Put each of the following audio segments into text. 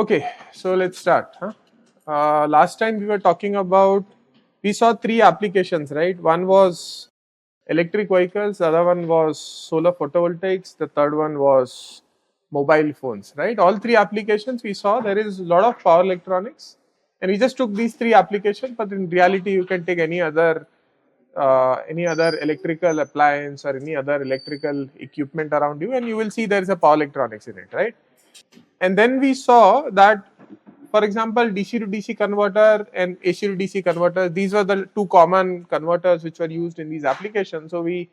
Okay, so let's start. Last time we were talking about, we saw three applications, right? One was electric vehicles, the other one was solar photovoltaics, the third one was mobile phones, right? All three applications we saw there is a lot of power electronics, and we just took these three applications, but in reality you can take any other electrical appliance or any other electrical equipment around you, and you will see there is a power electronics in it, right? And then we saw that, for example, DC to DC converter and AC to DC converter, these were the two common converters which were used in these applications. So we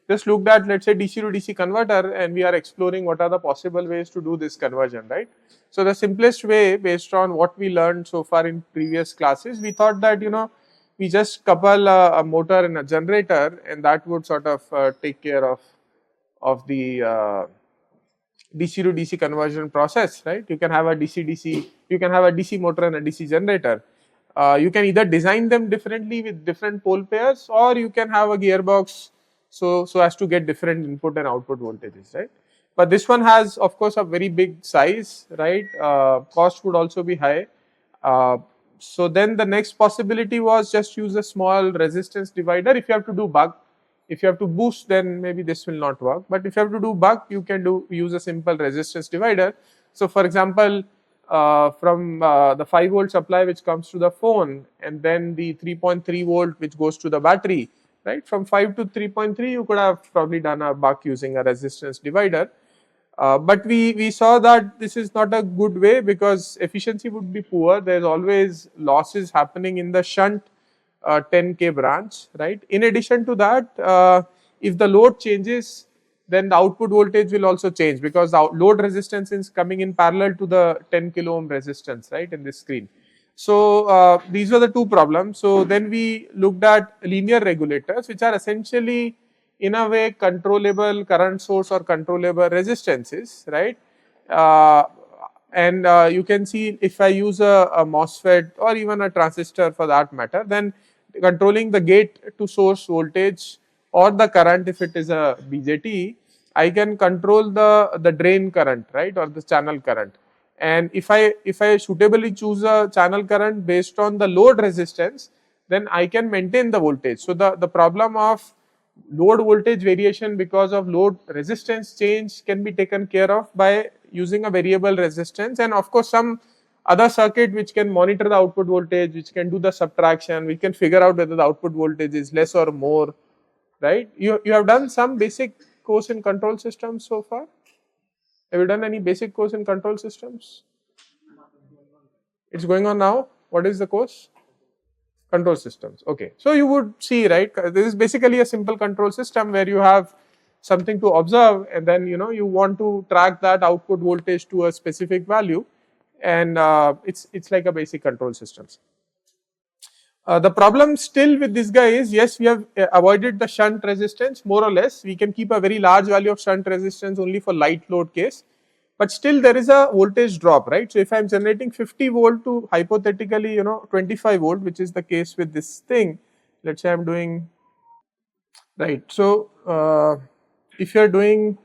just looked at, let's say, DC to DC converter, and we are exploring what are the possible ways to do this conversion, right? So the simplest way, based on what we learned so far in previous classes, we thought that, we just couple a motor and a generator, and that would sort of take care of the DC to DC conversion process, right? You can have a you can have a DC motor and a DC generator. You can either design them differently with different pole pairs, or you can have a gearbox so as to get different input and output voltages, right? But this one has, of course, a very big size, right? Cost would also be high. So then the next possibility was just use a small resistance divider. If you have to do buck, if you have to boost, then maybe this will not work. But if you have to do buck, you can use a simple resistance divider. So for example, from the 5 volt supply which comes to the phone, and then the 3.3 volt which goes to the battery, right? From 5 to 3.3, you could have probably done a buck using a resistance divider. But we saw that this is not a good way because efficiency would be poor. There's always losses happening in the shunt 10K branch, right? In addition to that, if the load changes, then the output voltage will also change because the load resistance is coming in parallel to the 10 kilo ohm resistance, right, in this screen. So these were the two problems. So then we looked at linear regulators, which are essentially in a way controllable current source or controllable resistances, right? And you can see if I use a MOSFET or even a transistor for that matter, then controlling the gate to source voltage or the current, if it is a BJT, I can control the drain current, right, or the channel current. And if I suitably choose a channel current based on the load resistance, then I can maintain the voltage. So the problem of load voltage variation because of load resistance change can be taken care of by using a variable resistance, and of course some other circuit which can monitor the output voltage, which can do the subtraction, we can figure out whether the output voltage is less or more, right? You have done some basic course in control systems so far? Have you done any basic course in control systems? It's going on now. What is the course? Control systems. Okay, so you would see, right, this is basically a simple control system where you have something to observe, and then you want to track that output voltage to a specific value, and it's like a basic control systems. The problem still with this guy is, yes, we have avoided the shunt resistance more or less. We can keep a very large value of shunt resistance only for light load case, but still there is a voltage drop, right? So if I am generating 50 volt to hypothetically 25 volt, which is the case with this thing, let's say I am doing, right, so if you are doing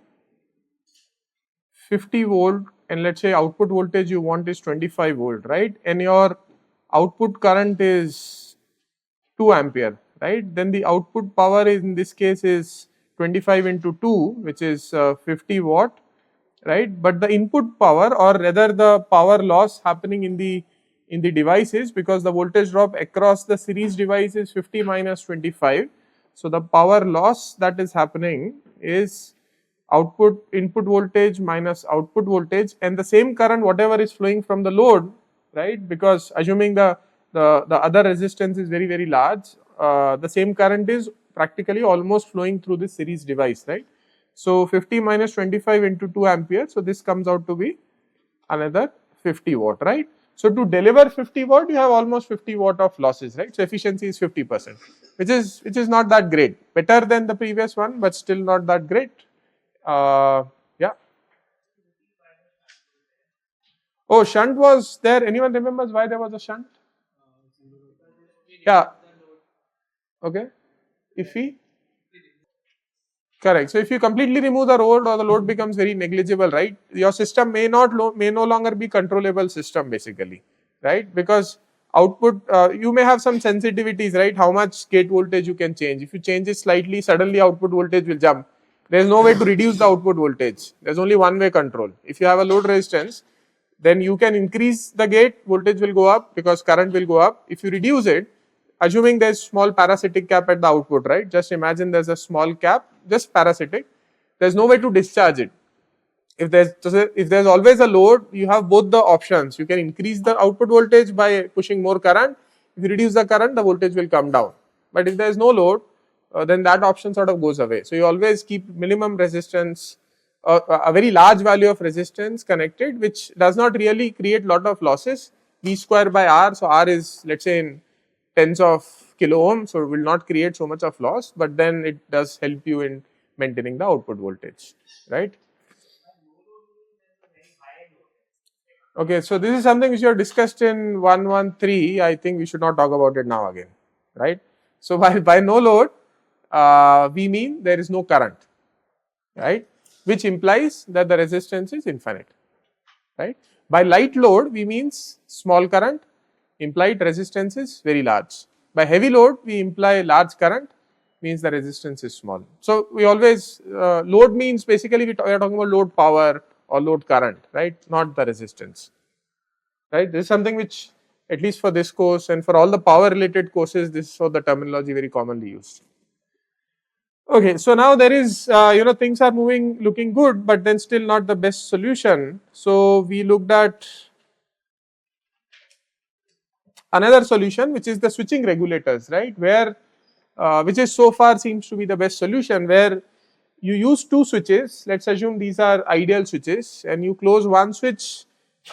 50 volt and let's say output voltage you want is 25 volt, right, and your output current is 2 ampere, right, then the output power in this case is 25 into 2, which is 50 watt, right, but the input power, or rather the power loss happening in the devices, because the voltage drop across the series device is 50 minus 25, so the power loss that is happening is input voltage minus output voltage, and the same current whatever is flowing from the load, right, because assuming the other resistance is very, very large, the same current is practically almost flowing through this series device, right. So 50 minus 25 into 2 ampere, so this comes out to be another 50 watt, right. So to deliver 50 watt, you have almost 50 watt of losses, right. So efficiency is 50%, which is not that great, better than the previous one, but still not that great. Yeah. Oh, shunt was there. Anyone remembers why there was a shunt? Yeah. Okay. Iffy. Correct. So if you completely remove the load or the load becomes very negligible, right? Your system may no longer be controllable system basically, right? Because output you may have some sensitivities, right? How much gate voltage you can change. If you change it slightly, suddenly output voltage will jump. There is no way to reduce the output voltage. There is only one way control. If you have a load resistance, then you can increase the gate, voltage will go up because current will go up. If you reduce it, assuming there is small parasitic cap at the output, right? Just imagine there is a small cap, just parasitic. There is no way to discharge it. If there's always a load, you have both the options. You can increase the output voltage by pushing more current. If you reduce the current, the voltage will come down. But if there is no load, then that option sort of goes away. So you always keep minimum resistance, a very large value of resistance connected, which does not really create lot of losses. V square by R, so R is, let's say, in tens of kilo ohms, so it will not create so much of loss, but then it does help you in maintaining the output voltage, right? Okay, so this is something which you have discussed in 113. I think we should not talk about it now again, right? So by no load, we mean there is no current, right? Which implies that the resistance is infinite, right? By light load, we means small current, implied resistance is very large. By heavy load, we imply large current, means the resistance is small. So we always, load means basically we are talking about load power or load current, right? Not the resistance, right? This is something which, at least for this course and for all the power related courses, this is the terminology very commonly used. Okay, so now there is, things are looking good, but then still not the best solution. So we looked at another solution, which is the switching regulators, right? Where, which is so far seems to be the best solution, where you use two switches. Let's assume these are ideal switches, and you close one switch.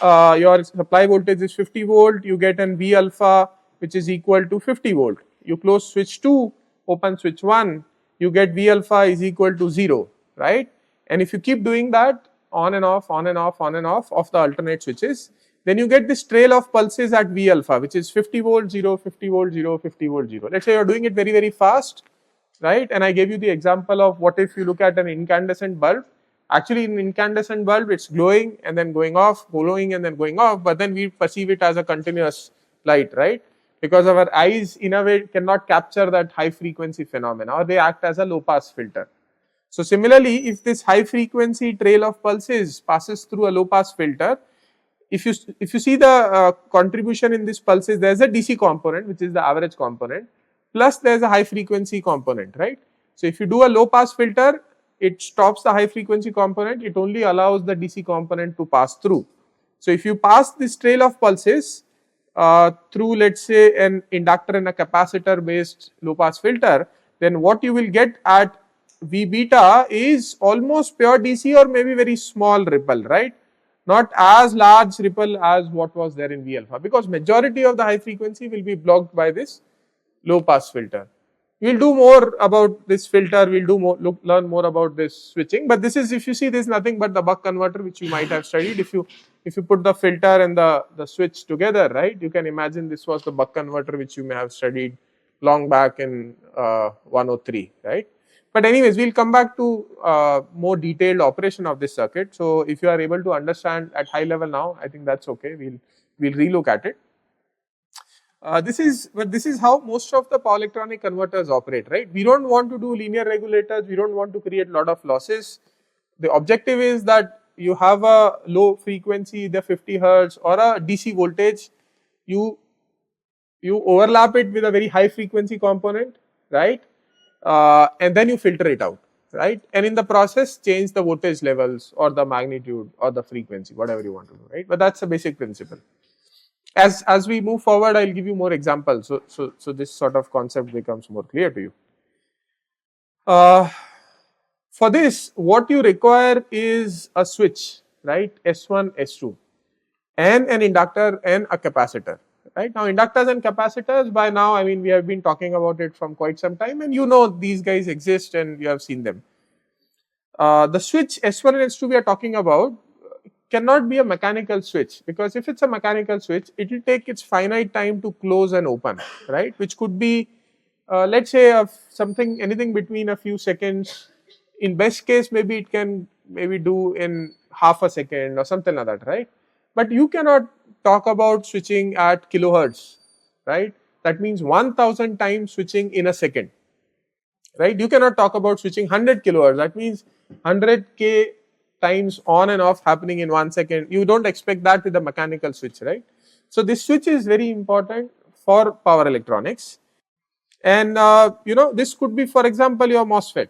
Your supply voltage is 50 volt. You get an V alpha, which is equal to 50 volt. You close switch 2, open switch 1. You get V alpha is equal to 0, right? And if you keep doing that on and off, on and off, on and off of the alternate switches, then you get this trail of pulses at V alpha, which is 50 volt 0, 50 volt 0, 50 volt 0. Let's say you are doing it very, very fast, right? And I gave you the example of what if you look at an incandescent bulb. Actually, in incandescent bulb, it's glowing and then going off, glowing and then going off, but then we perceive it as a continuous light, right? Because our eyes in a way cannot capture that high frequency phenomena, or they act as a low pass filter. So similarly, if this high frequency trail of pulses passes through a low pass filter, if you see the contribution in this pulses, there is a DC component, which is the average component, plus there is a high frequency component, right? So if you do a low pass filter, it stops the high frequency component, it only allows the DC component to pass through. So if you pass this trail of pulses through, let's say, an inductor and a capacitor based low pass filter, then what you will get at V beta is almost pure DC or maybe very small ripple, right? Not as large ripple as what was there in V alpha, because majority of the high frequency will be blocked by this low pass filter. We will do more about this filter, we will do learn more about this switching, but this is, if you see, this is nothing but the buck converter which you might have studied. If you put the filter and the switch together, right, you can imagine this was the buck converter which you may have studied long back in 103, right? But anyways, we will come back to more detailed operation of this circuit. So if you are able to understand at high level now, I think that's okay. We'll relook at it. This is how most of the power electronic converters operate, right? We don't want to do linear regulators. We don't want to create a lot of losses. The objective is that you have a low frequency, the 50 hertz or a DC voltage. You overlap it with a very high frequency component, right? And then you filter it out, right? And in the process, change the voltage levels or the magnitude or the frequency, whatever you want to do, right? But that's the basic principle. As we move forward, I'll give you more examples. So this sort of concept becomes more clear to you. For this, what you require is a switch, right? S1, S2, and an inductor and a capacitor. Right now, inductors and capacitors, by now, I mean, we have been talking about it from quite some time, and you know these guys exist and you have seen them. The switch S1 and S2 we are talking about cannot be a mechanical switch, because if it's a mechanical switch, it will take its finite time to close and open, right? Which could be, let's say, anything between a few seconds in best case maybe it can maybe do in half a second or something like that, right? But you cannot talk about switching at kilohertz, right? That means 1000 times switching in a second, right? You cannot talk about switching 100 kilohertz, that means 100k times on and off happening in 1 second. You don't expect that with a mechanical switch, right? So this switch is very important for power electronics, and this could be, for example, your MOSFET,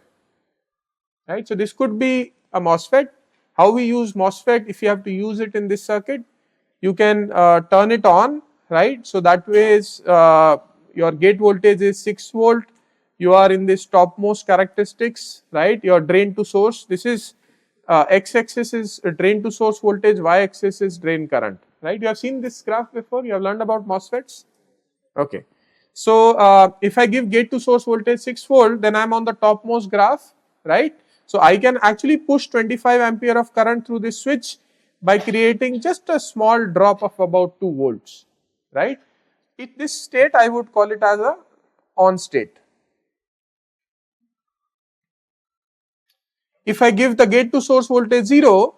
right? So this could be a MOSFET. How we use MOSFET? If you have to use it in this circuit, you can turn it on, right? So that way your gate voltage is 6 volt. You are in this topmost characteristics, right? Your drain to source. This is x-axis is drain to source voltage, y-axis is drain current, right? You have seen this graph before. You have learned about MOSFETs. Okay. So if I give gate to source voltage 6 volt, then I am on the topmost graph, right? So I can actually push 25 ampere of current through this switch by creating just a small drop of about 2 volts, right? In this state, I would call it as a on state. If I give the gate to source voltage 0,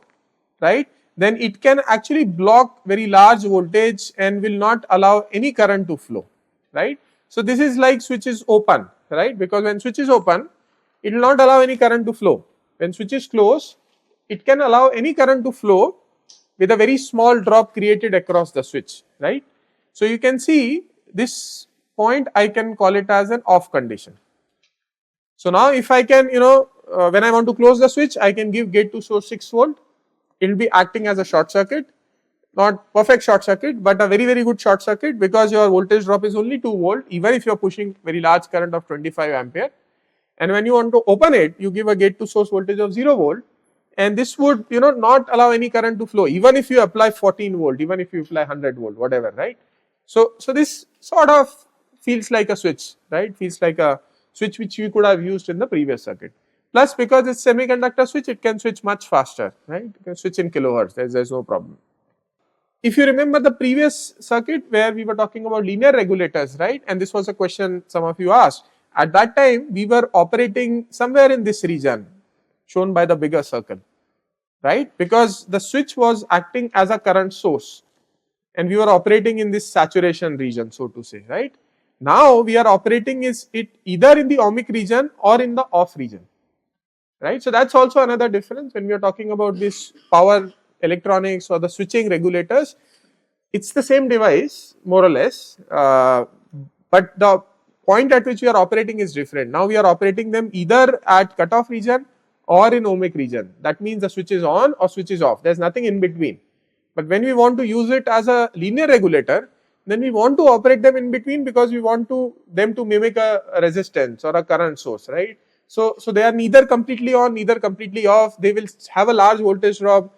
right, then it can actually block very large voltage and will not allow any current to flow, right? So this is like switch is open, right? Because when switch is open, it will not allow any current to flow. When switch is closed, it can allow any current to flow with a very small drop created across the switch, right? So you can see this point, I can call it as an off condition. So now if I can, when I want to close the switch, I can give gate to source 6 volt. It will be acting as a short circuit, not perfect short circuit, but a very, very good short circuit, because your voltage drop is only 2 volt, even if you are pushing very large current of 25 ampere. And when you want to open it, you give a gate to source voltage of 0 volt, and this would, not allow any current to flow, even if you apply 14 volt, even if you apply 100 volt, whatever, right? So this sort of feels like a switch, right? Feels like a switch which you could have used in the previous circuit. Plus, because it's semiconductor switch, it can switch much faster, right? It can switch in kilohertz, there's no problem. If you remember the previous circuit where we were talking about linear regulators, right? And this was a question some of you asked. At that time, we were operating somewhere in this region, shown by the bigger circle, right? Because the switch was acting as a current source, and we were operating in this saturation region, so to say, right? Now we are operating it either in the ohmic region or in the off region, right? So that's also another difference when we are talking about this power electronics or the switching regulators. It's the same device more or less, but the point at which we are operating is different. Now we are operating them either at cutoff region or in ohmic region. That means the switch is on or switch is off. There's nothing in between. But when we want to use it as a linear regulator, then we want to operate them in between, because we want them to mimic a resistance or a current source, right? So they are neither completely on, neither completely off. They will have a large voltage drop,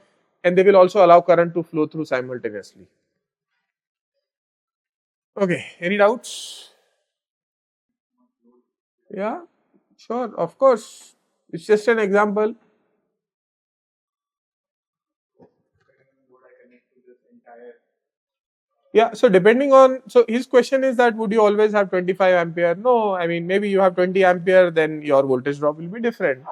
and they will also allow current to flow through simultaneously. Okay, any doubts? Yeah, sure, of course. It's just an example. Yeah, so depending on, so his question is that would you always have 25 ampere? No, I mean, maybe you have 20 ampere, then your voltage drop will be different.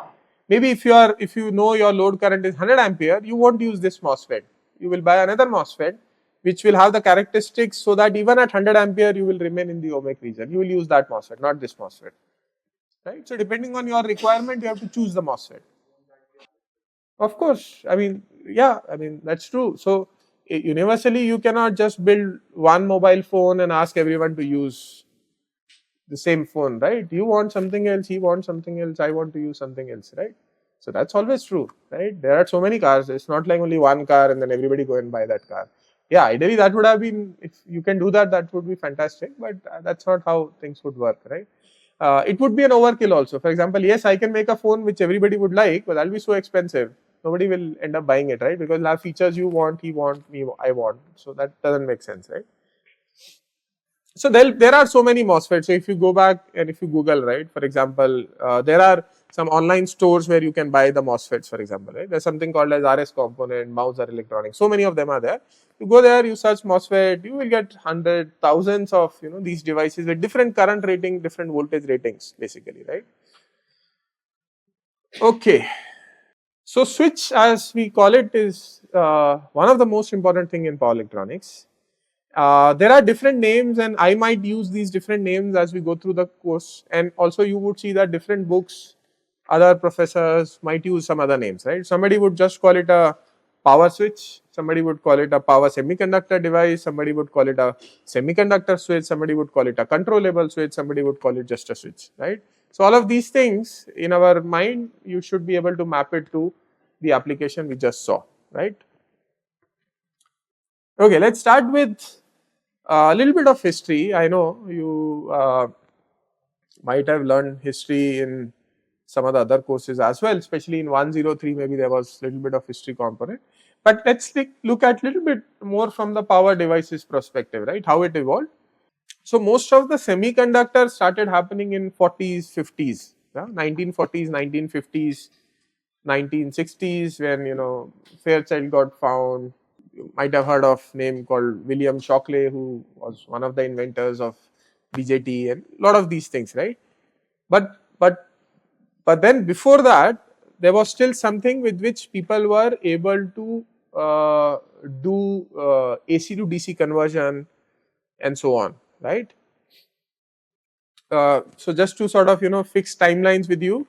Maybe if you know your load current is 100 ampere, you won't use this MOSFET. You will buy another MOSFET which will have the characteristics so that even at 100 ampere you will remain in the ohmic region. You will use that MOSFET, not this MOSFET, right? So depending on your requirement, you have to choose the MOSFET. Of course, I mean, yeah, I mean, that's true. So universally, you cannot just build one mobile phone and ask everyone to use the same phone, right? You want something else, he wants something else, I want to use something else, right? So that's always true, right? There are so many cars. It's not like only one car and then everybody go and buy that car. Yeah, ideally that would have been, if you can do that, that would be fantastic, but that's not how things would work, right? It would be an overkill also. For example, yes, I can make a phone which everybody would like, but that'll be so expensive. Nobody will end up buying it, right? Because it'll have features you want, he want, me, I want. So that doesn't make sense, right? So there are so many MOSFETs. So if you go back and if you Google, right, for example, there are some online stores where you can buy the MOSFETs, for example, right? There's something called as RS component, Mauser Electronics. So many of them are there. You go there, you search MOSFET, you will get hundreds, thousands of these devices with different current rating, different voltage ratings, basically, right? Okay. So switch, as we call it, is one of the most important thing in power electronics. There are different names, and I might use these different names as we go through the course. And also, you would see that different books, other professors might use some other names, right? Somebody would just call it a power switch. Somebody would call it a power semiconductor device. Somebody would call it a semiconductor switch. Somebody would call it a controllable switch. Somebody would call it just a switch, right? So all of these things in our mind, you should be able to map it to the application we just saw, right? Okay, let's start with a little bit of history. I know you might have learned history in some of the other courses as well, especially in 103 maybe there was a little bit of history component. But let's look at a little bit more from the power devices perspective, right, how it evolved. So most of the semiconductors started happening in 40s, 50s, yeah? 1940s, 1950s, 1960s, when Fairchild got found. You might have heard of name called William Shockley, who was one of the inventors of BJT and a lot of these things, right? But but but then before that, there was still something with which people were able to do AC to DC conversion and so on, right? So just to sort of fix timelines with you,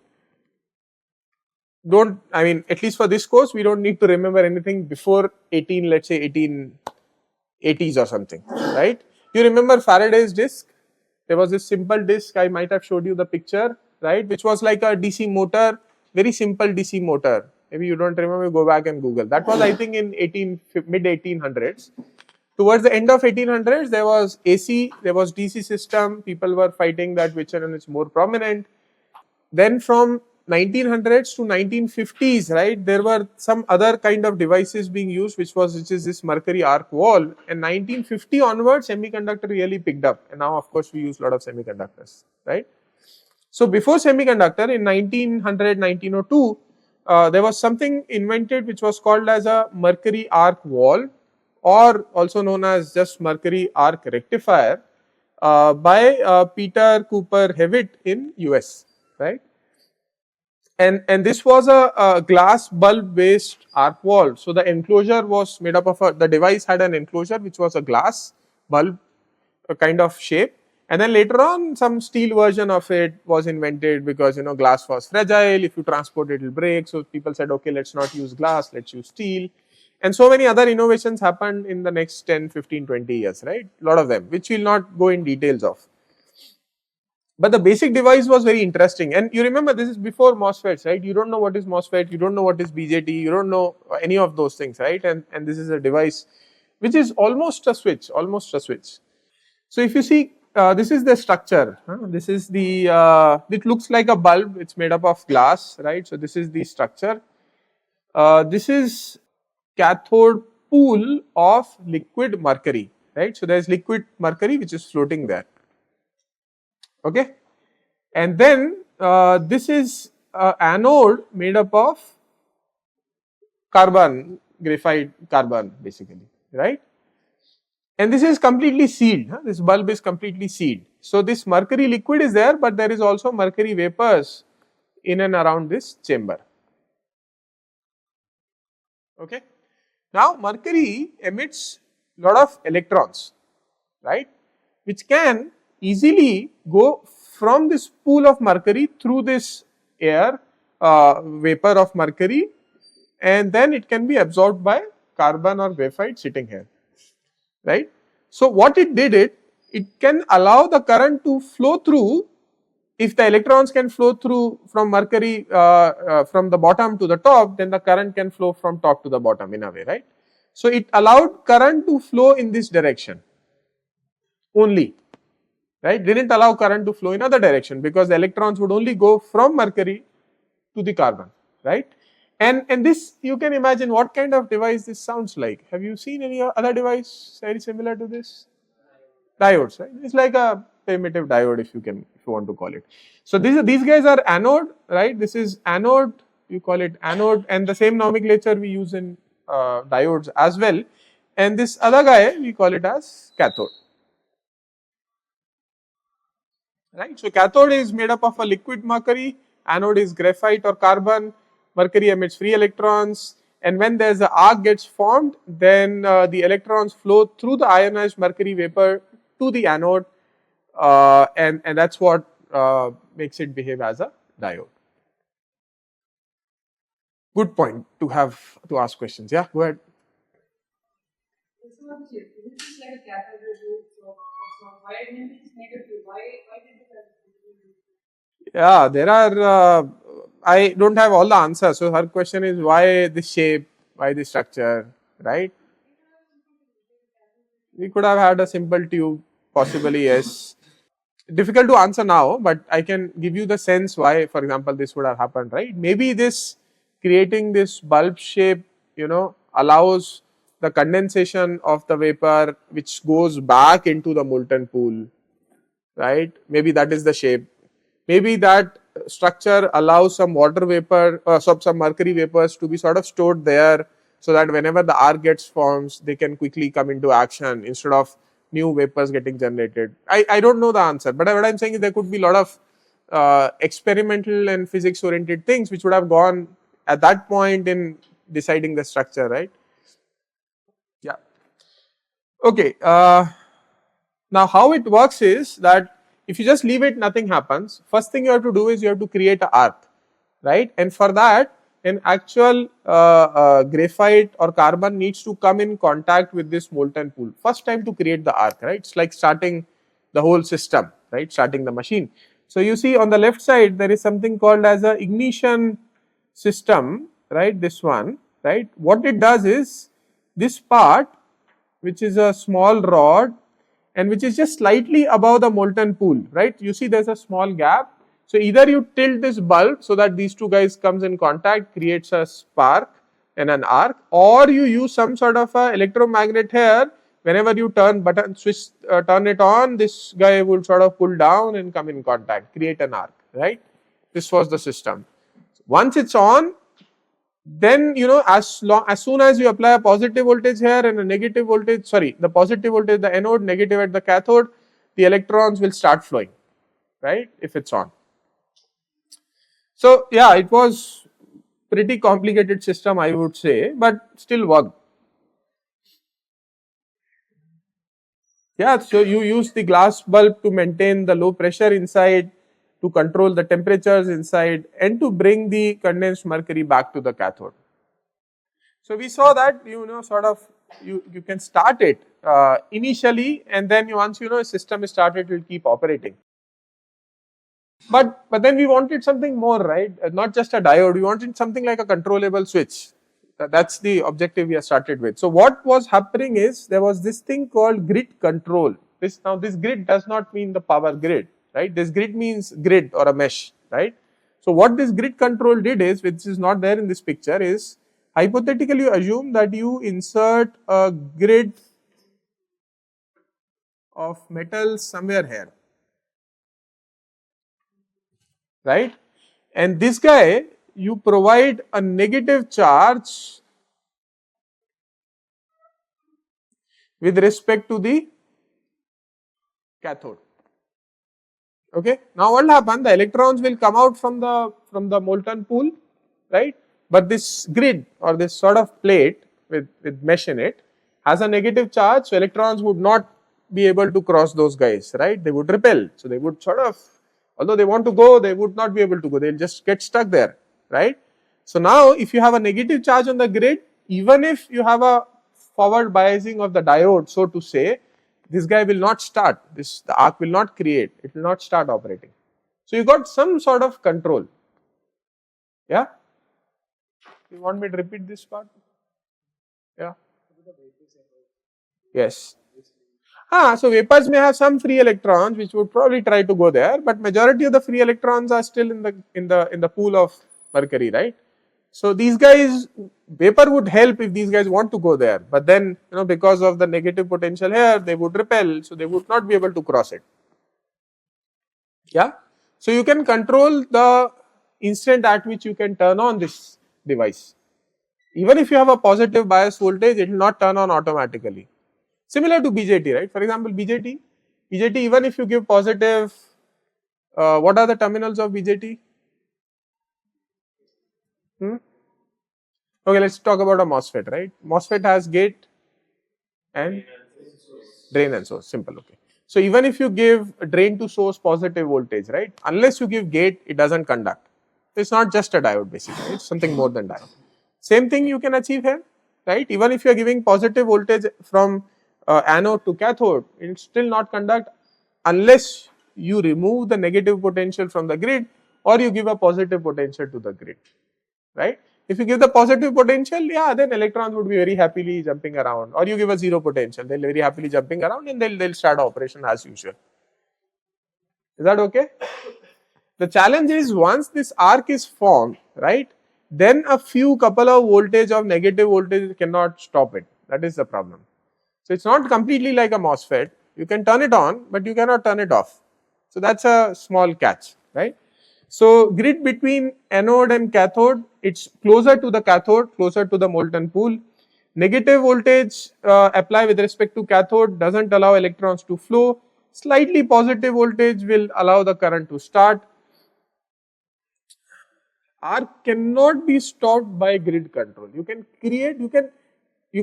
don't, I mean, at least for this course, we don't need to remember anything before 18, let's say 1880s or something, right? You remember Faraday's disc? There was this simple disc, I might have showed you the picture, right, which was like a DC motor, very simple DC motor. Maybe you don't remember, go back and Google. That was, I think, in mid 1800s. Towards the end of 1800s, there was AC, there was DC system. People were fighting that which one is more prominent. Then from 1900s to 1950s, right, there were some other kind of devices being used, which is this mercury arc wall. And 1950 onwards, semiconductor really picked up, and now of course we use a lot of semiconductors, right? So before semiconductor, in 1900, 1902, there was something invented which was called as a mercury arc wall, or also known as just mercury arc rectifier, by Peter Cooper Hewitt in US, right? And this was a glass bulb based arc wall. So the enclosure was made up of the device had an enclosure which was a glass bulb kind of shape, and then later on some steel version of it was invented because glass was fragile. If you transport it will break, so people said, okay, let's not use glass, let's use steel. And so many other innovations happened in the next 10, 15, 20 years, right? A lot of them, which we'll not go in details of. But the basic device was very interesting. And you remember, this is before MOSFETs, right? You don't know what is MOSFET, you don't know what is BJT, you don't know any of those things, right? And this is a device which is almost a switch, almost a switch. So if you see, this is the structure. This is the, it looks like a bulb, it's made up of glass, right? So this is the structure. This is cathode pool of liquid mercury, right? So there is liquid mercury which is floating there. Okay, and then this is anode made up of carbon, graphite carbon basically, right? And this is completely sealed, this bulb is completely sealed. So this mercury liquid is there, but there is also mercury vapors in and around this chamber. Okay, now mercury emits lot of electrons, right, which can easily go from this pool of mercury through this air vapor of mercury, and then it can be absorbed by carbon or graphite sitting here, right. So what it did, it can allow the current to flow through. If the electrons can flow through from mercury from the bottom to the top, then the current can flow from top to the bottom in a way, right. So it allowed current to flow in this direction only, right, didn't allow current to flow in other direction, because the electrons would only go from mercury to the carbon, right. And this, you can imagine what kind of device this sounds like. Have you seen any other device very similar to this? Diodes, right? It's like a primitive diode, if you want to call it. So these guys are anode, right? This is anode, you call it anode, and the same nomenclature we use in diodes as well. And this other guy, we call it as cathode, right? So cathode is made up of a liquid mercury anode is graphite or carbon, mercury emits free electrons, and when there's an arc gets formed, then the electrons flow through the ionized mercury vapor to the anode, and that's what makes it behave as a diode. Good point to have to ask questions. Yeah, go ahead. Yeah, there are. I don't have all the answers. So her question is why this shape, why this structure, right? We could have had a simple tube, possibly yes. Difficult to answer now, but I can give you the sense why, for example, this would have happened, right? Maybe this creating this bulb shape, allows the condensation of the vapor which goes back into the molten pool, right? Maybe that is the shape. Maybe that structure allows some water vapor, some mercury vapors to be sort of stored there, so that whenever the arc gets formed, they can quickly come into action instead of new vapors getting generated. I don't know the answer, but what I'm saying is there could be a lot of experimental and physics oriented things which would have gone at that point in deciding the structure, right? Yeah. Okay. Now how it works is that if you just leave it, nothing happens. First thing you have to do is you have to create an arc, right? And for that, an actual graphite or carbon needs to come in contact with this molten pool. First time to create the arc, right? It's like starting the whole system, right? Starting the machine. So you see on the left side, there is something called as a ignition system, right? This one, right? What it does is this part, which is a small rod and which is just slightly above the molten pool, right? You see there's a small gap. So either you tilt this bulb so that these two guys comes in contact, creates a spark and an arc, or you use some sort of a electromagnet here. Whenever you turn button switch, turn it on, this guy will sort of pull down and come in contact, create an arc, right? This was the system. Once it's on, then as soon as you apply a positive voltage here and a negative voltage, the positive voltage the anode, negative at the cathode, the electrons will start flowing, right, if it's on. So yeah, it was pretty complicated system, I would say, but still worked. Yeah, so you use the glass bulb to maintain the low pressure inside, to control the temperatures inside, and to bring the condensed mercury back to the cathode. So we saw that you can start it initially, and then once a system is started, it will keep operating. But then we wanted something more, right? Not just a diode. We wanted something like a controllable switch. That's the objective we have started with. So what was happening is there was this thing called grid control. This grid does not mean the power grid, right? This grid means grid or a mesh, right? So what this grid control did is, which is not there in this picture, is hypothetically you assume that you insert a grid of metal somewhere here, right? And this guy, you provide a negative charge with respect to the cathode. Okay. Now what will happen? The electrons will come out from the molten pool, right? But this grid or this sort of plate with mesh in it has a negative charge, so electrons would not be able to cross those guys, right? They would repel. So they would sort of, although they want to go, they would not be able to go. They'll just get stuck there, right? So now if you have a negative charge on the grid, even if you have a forward biasing of the diode, so to say, this guy will not start, the arc will not create, it will not start operating. So you got some sort of control. Yeah? You want me to repeat this part? Yeah. Yes. So vapors may have some free electrons which would probably try to go there, but majority of the free electrons are still in the pool of mercury, right? So these guys, vapor would help if these guys want to go there, but then because of the negative potential here, they would repel, so they would not be able to cross it. Yeah. So you can control the instant at which you can turn on this device. Even if you have a positive bias voltage, it will not turn on automatically. Similar to BJT, right? For example, BJT, even if you give positive, what are the terminals of BJT? Hmm? Okay, let's talk about a MOSFET, right? MOSFET has gate and drain and source, simple, okay. So even if you give drain to source positive voltage, right, unless you give gate, it doesn't conduct. It's not just a diode basically, it's something more than diode. Same thing you can achieve here, right? Even if you are giving positive voltage from anode to cathode, it will still not conduct unless you remove the negative potential from the grid or you give a positive potential to the grid, right? If you give the positive potential, yeah, then electrons would be very happily jumping around, or you give a zero potential, they'll very happily jumping around and they'll start operation as usual. Is that okay? The challenge is once this arc is formed, right, then a few couple of voltage of negative voltage cannot stop it. That is the problem. So it's not completely like a MOSFET. You can turn it on, but you cannot turn it off. So that's a small catch, right? So grid between anode and cathode, it's closer to the cathode, closer to the molten pool. Negative voltage apply with respect to cathode doesn't allow electrons to flow. Slightly positive voltage will allow the current to start. Arc cannot be stopped by grid control. You can create, you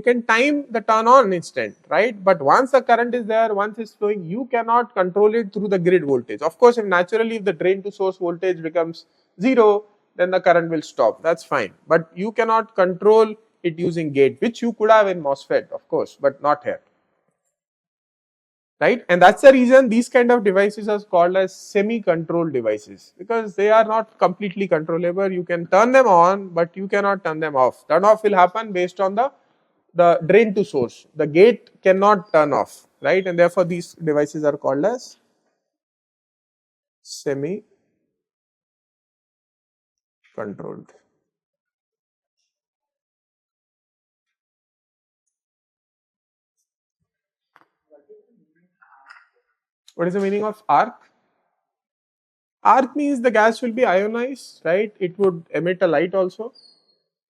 can time the turn on instant, right? But once the current is there, once it's flowing, you cannot control it through the grid voltage. Of course, if naturally if the drain to source voltage becomes 0, then the current will stop. That's fine. But you cannot control it using gate, which you could have in MOSFET, of course, but not here. Right, and that's the reason these kind of devices are called as semi-controlled devices, because they are not completely controllable. You can turn them on, but you cannot turn them off. Turn off will happen based on the drain to source. The gate cannot turn off, right, and therefore these devices are called as semi-controlled. What is the meaning of arc? Arc means the gas will be ionized, right? It would emit a light also,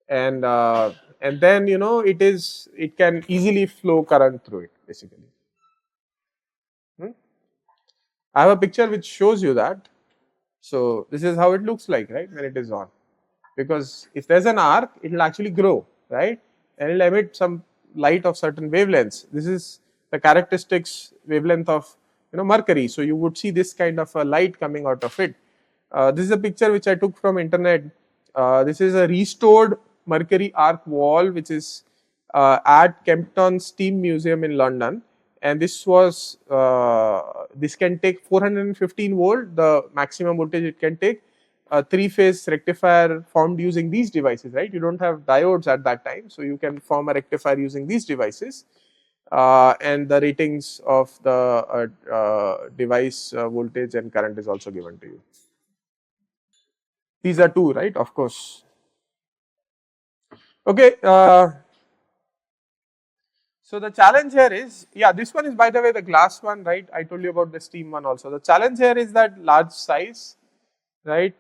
and then it can easily flow current through it basically. I have a picture which shows you that. So this is how it looks like, right, when it is on. Because if there's an arc, it will actually grow, right, and it will emit some light of certain wavelengths. This is the characteristics wavelength of mercury. So you would see this kind of a light coming out of it. This is a picture which I took from internet. This is a restored mercury arc wall which is at Kempton Steam Museum in London, and this was this can take 415 volt, the maximum voltage it can take. A 3-phase rectifier formed using these devices, right? You don't have diodes at that time, so you can form a rectifier using these devices, and the ratings of the device voltage and current is also given to you. These are two, right? Of course. Okay. So the challenge here is, yeah, this one is by the way the glass one, right? I told you about the steam one also. The challenge here is that large size, right?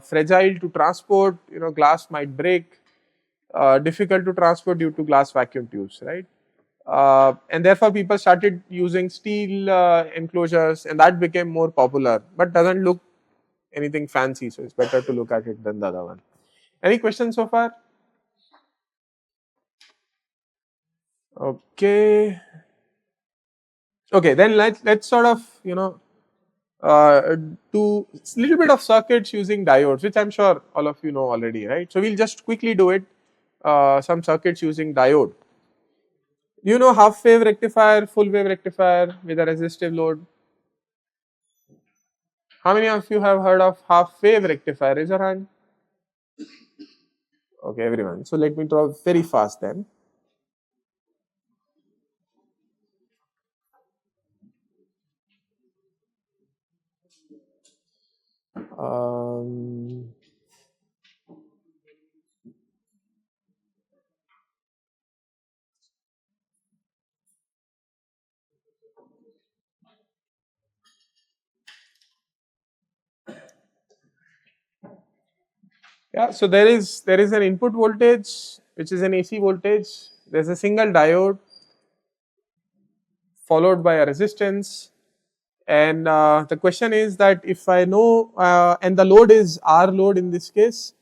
Fragile to transport, glass might break, difficult to transport due to glass vacuum tubes, right? And therefore people started using steel enclosures, and that became more popular, but doesn't look anything fancy, so it's better to look at it than the other one. Any questions so far? Okay. Okay, then let's sort of do a little bit of circuits using diodes, which I'm sure all of you know already, right? So we'll just quickly do it. Some circuits using diode. You know half wave rectifier, full wave rectifier with a resistive load. How many of you have heard of half wave rectifier? Raise your hand. Okay, everyone. So let me draw very fast then. Um, yeah, so there is an input voltage which is an AC voltage. There's a single diode followed by a resistance, and the question is that if I know and the load is R load in this case,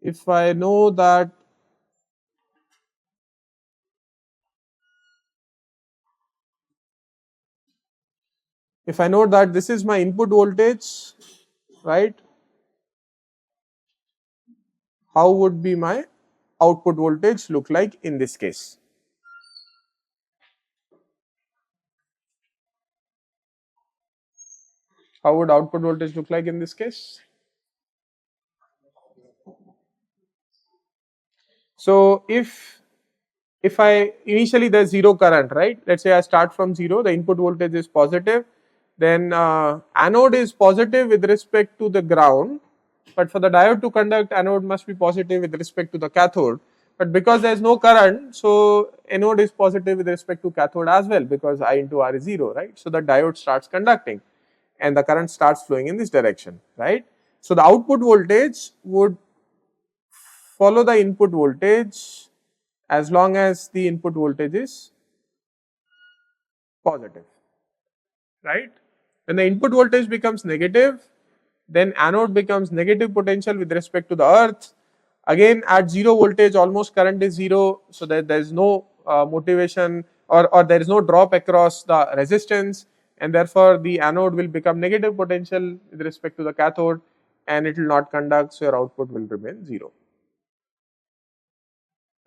if I know that this is my input voltage, right, how would be my output voltage look like in this case? How would output voltage look like in this case? So if I initially there's zero current, right? Let's say I start from zero, the input voltage is positive, then anode is positive with respect to the ground, but for the diode to conduct, anode must be positive with respect to the cathode. But because there is no current, so anode is positive with respect to cathode as well, because I into R is 0, right? So the diode starts conducting and the current starts flowing in this direction, right? So the output voltage would follow the input voltage as long as the input voltage is positive, right? When the input voltage becomes negative, then anode becomes negative potential with respect to the earth. Again at 0 voltage almost current is 0, so that there is no motivation or there is no drop across the resistance, and therefore the anode will become negative potential with respect to the cathode and it will not conduct, so your output will remain 0.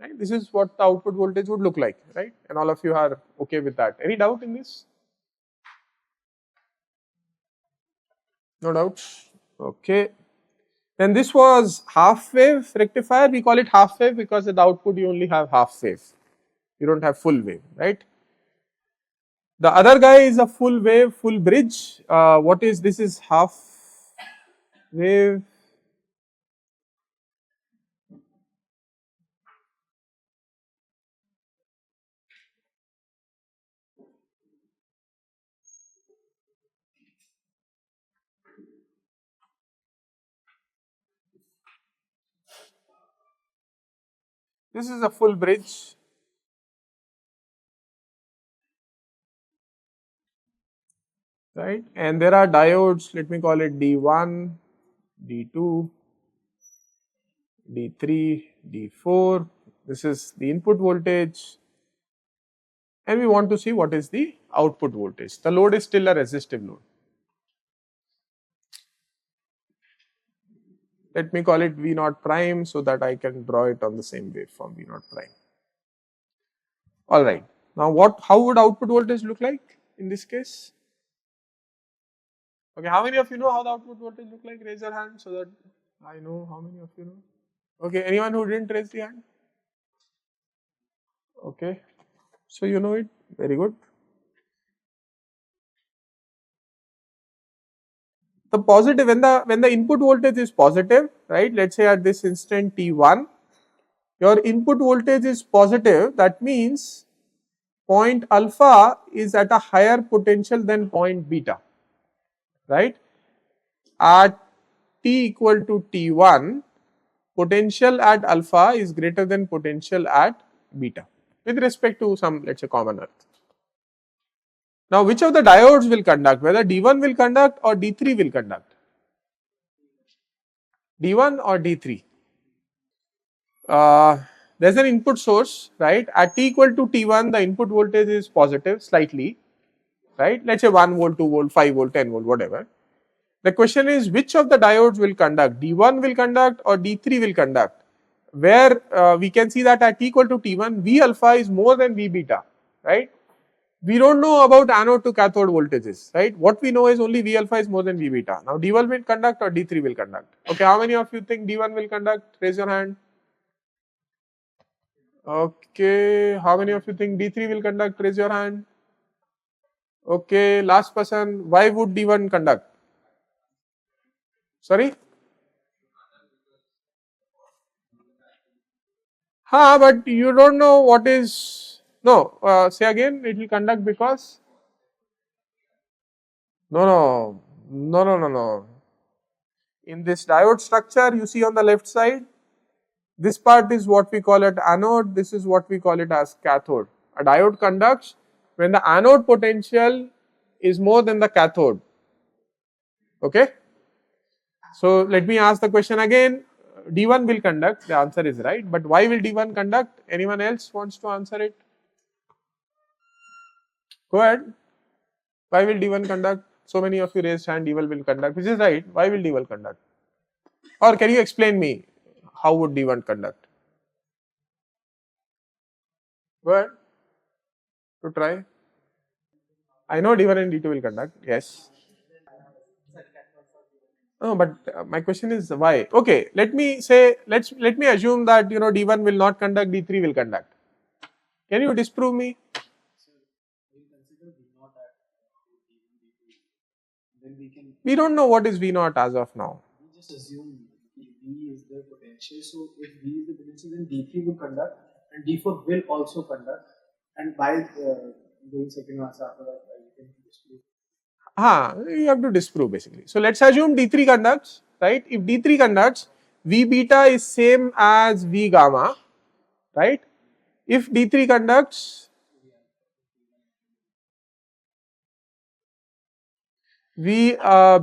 Right? This is what the output voltage would look like, right? And all of you are okay with that. Any doubt in this? No doubts. Okay. Then this was half wave rectifier. We call it half wave because at the output you only have half wave. You don't have full wave, right? The other guy is a full wave, full bridge. What is this? Is half wave. This is a full bridge. Right, and there are diodes, let me call it D1, D2, D3, D4. This is the input voltage, and we want to see what is the output voltage. The load is still a resistive load. Let me call it V naught prime so that I can draw it on the same waveform, V naught prime. Alright, now how would output voltage look like in this case? Okay, how many of you know how the output voltage look like? Raise your hand so that I know how many of you know. Okay, anyone who didn't raise the hand? Okay, so you know it, very good. The positive, when the input voltage is positive, right? Let's say at this instant T1, your input voltage is positive. That means point alpha is at a higher potential than point beta, right? At T equal to T1, potential at alpha is greater than potential at beta with respect to some, let's say, common earth. Now, which of the diodes will conduct? Whether D1 will conduct or D3 will conduct? D1 or D3? There's an input source, right? At T equal to T1, the input voltage is positive slightly, right? Let's say 1 volt, 2 volt, 5 volt, 10 volt, whatever. The question is which of the diodes will conduct? D1 will conduct or D3 will conduct? Where we can see that at T equal to T1, V alpha is more than V beta, right? We don't know about anode to cathode voltages, right? What we know is only V alpha is more than V beta. Now D1 will conduct or D3 will conduct. Okay, how many of you think D1 will conduct? Raise your hand. Okay, how many of you think D3 will conduct? Raise your hand. Okay, last person, why would D1 conduct? Sorry? But you don't know what is, no, say again, it will conduct because, no. In this diode structure, you see on the left side, this part is what we call it anode, this is what we call it as cathode. A diode conducts when the anode potential is more than the cathode. Okay? So let me ask the question again. D1 will conduct, the answer is right, but why will D1 conduct? Anyone else wants to answer it? Go ahead. Why will D1 conduct? So many of you raised hand, D1 will conduct, which is right. Why will D1 conduct? Or can you explain me how would D1 conduct? Go ahead to try. I know D1 and D2 will conduct, yes. No, but my question is why? Okay, let me say, let me assume that D1 will not conduct, D3 will conduct. Can you disprove me? We don't know what is V naught as of now. We just assume V is the potential. So if V is the potential, then D3 will conduct and D4 will also conduct. And by doing second answer after that, you can disprove. You have to disprove basically. So let's assume D3 conducts, right? If D3 conducts, V beta is same as V gamma, right? If D3 conducts, V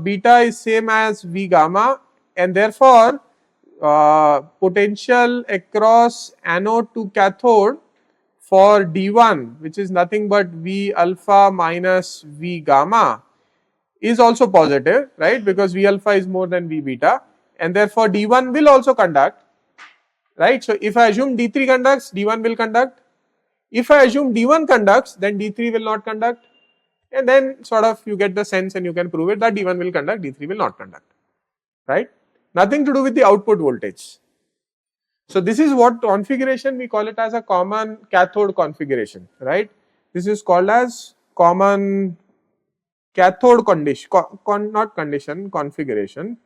beta is same as V gamma, and therefore potential across anode to cathode for D1, which is nothing but V alpha minus V gamma, is also positive, right? Because V alpha is more than V beta, and therefore D1 will also conduct, right? So if I assume D3 conducts, D1 will conduct. If I assume D1 conducts, then D3 will not conduct. And then sort of you get the sense and you can prove it that D1 will conduct, D3 will not conduct, right? Nothing to do with the output voltage. So this is what configuration we call it as a common cathode configuration, right? This is called as common cathode condition, not condition, configuration.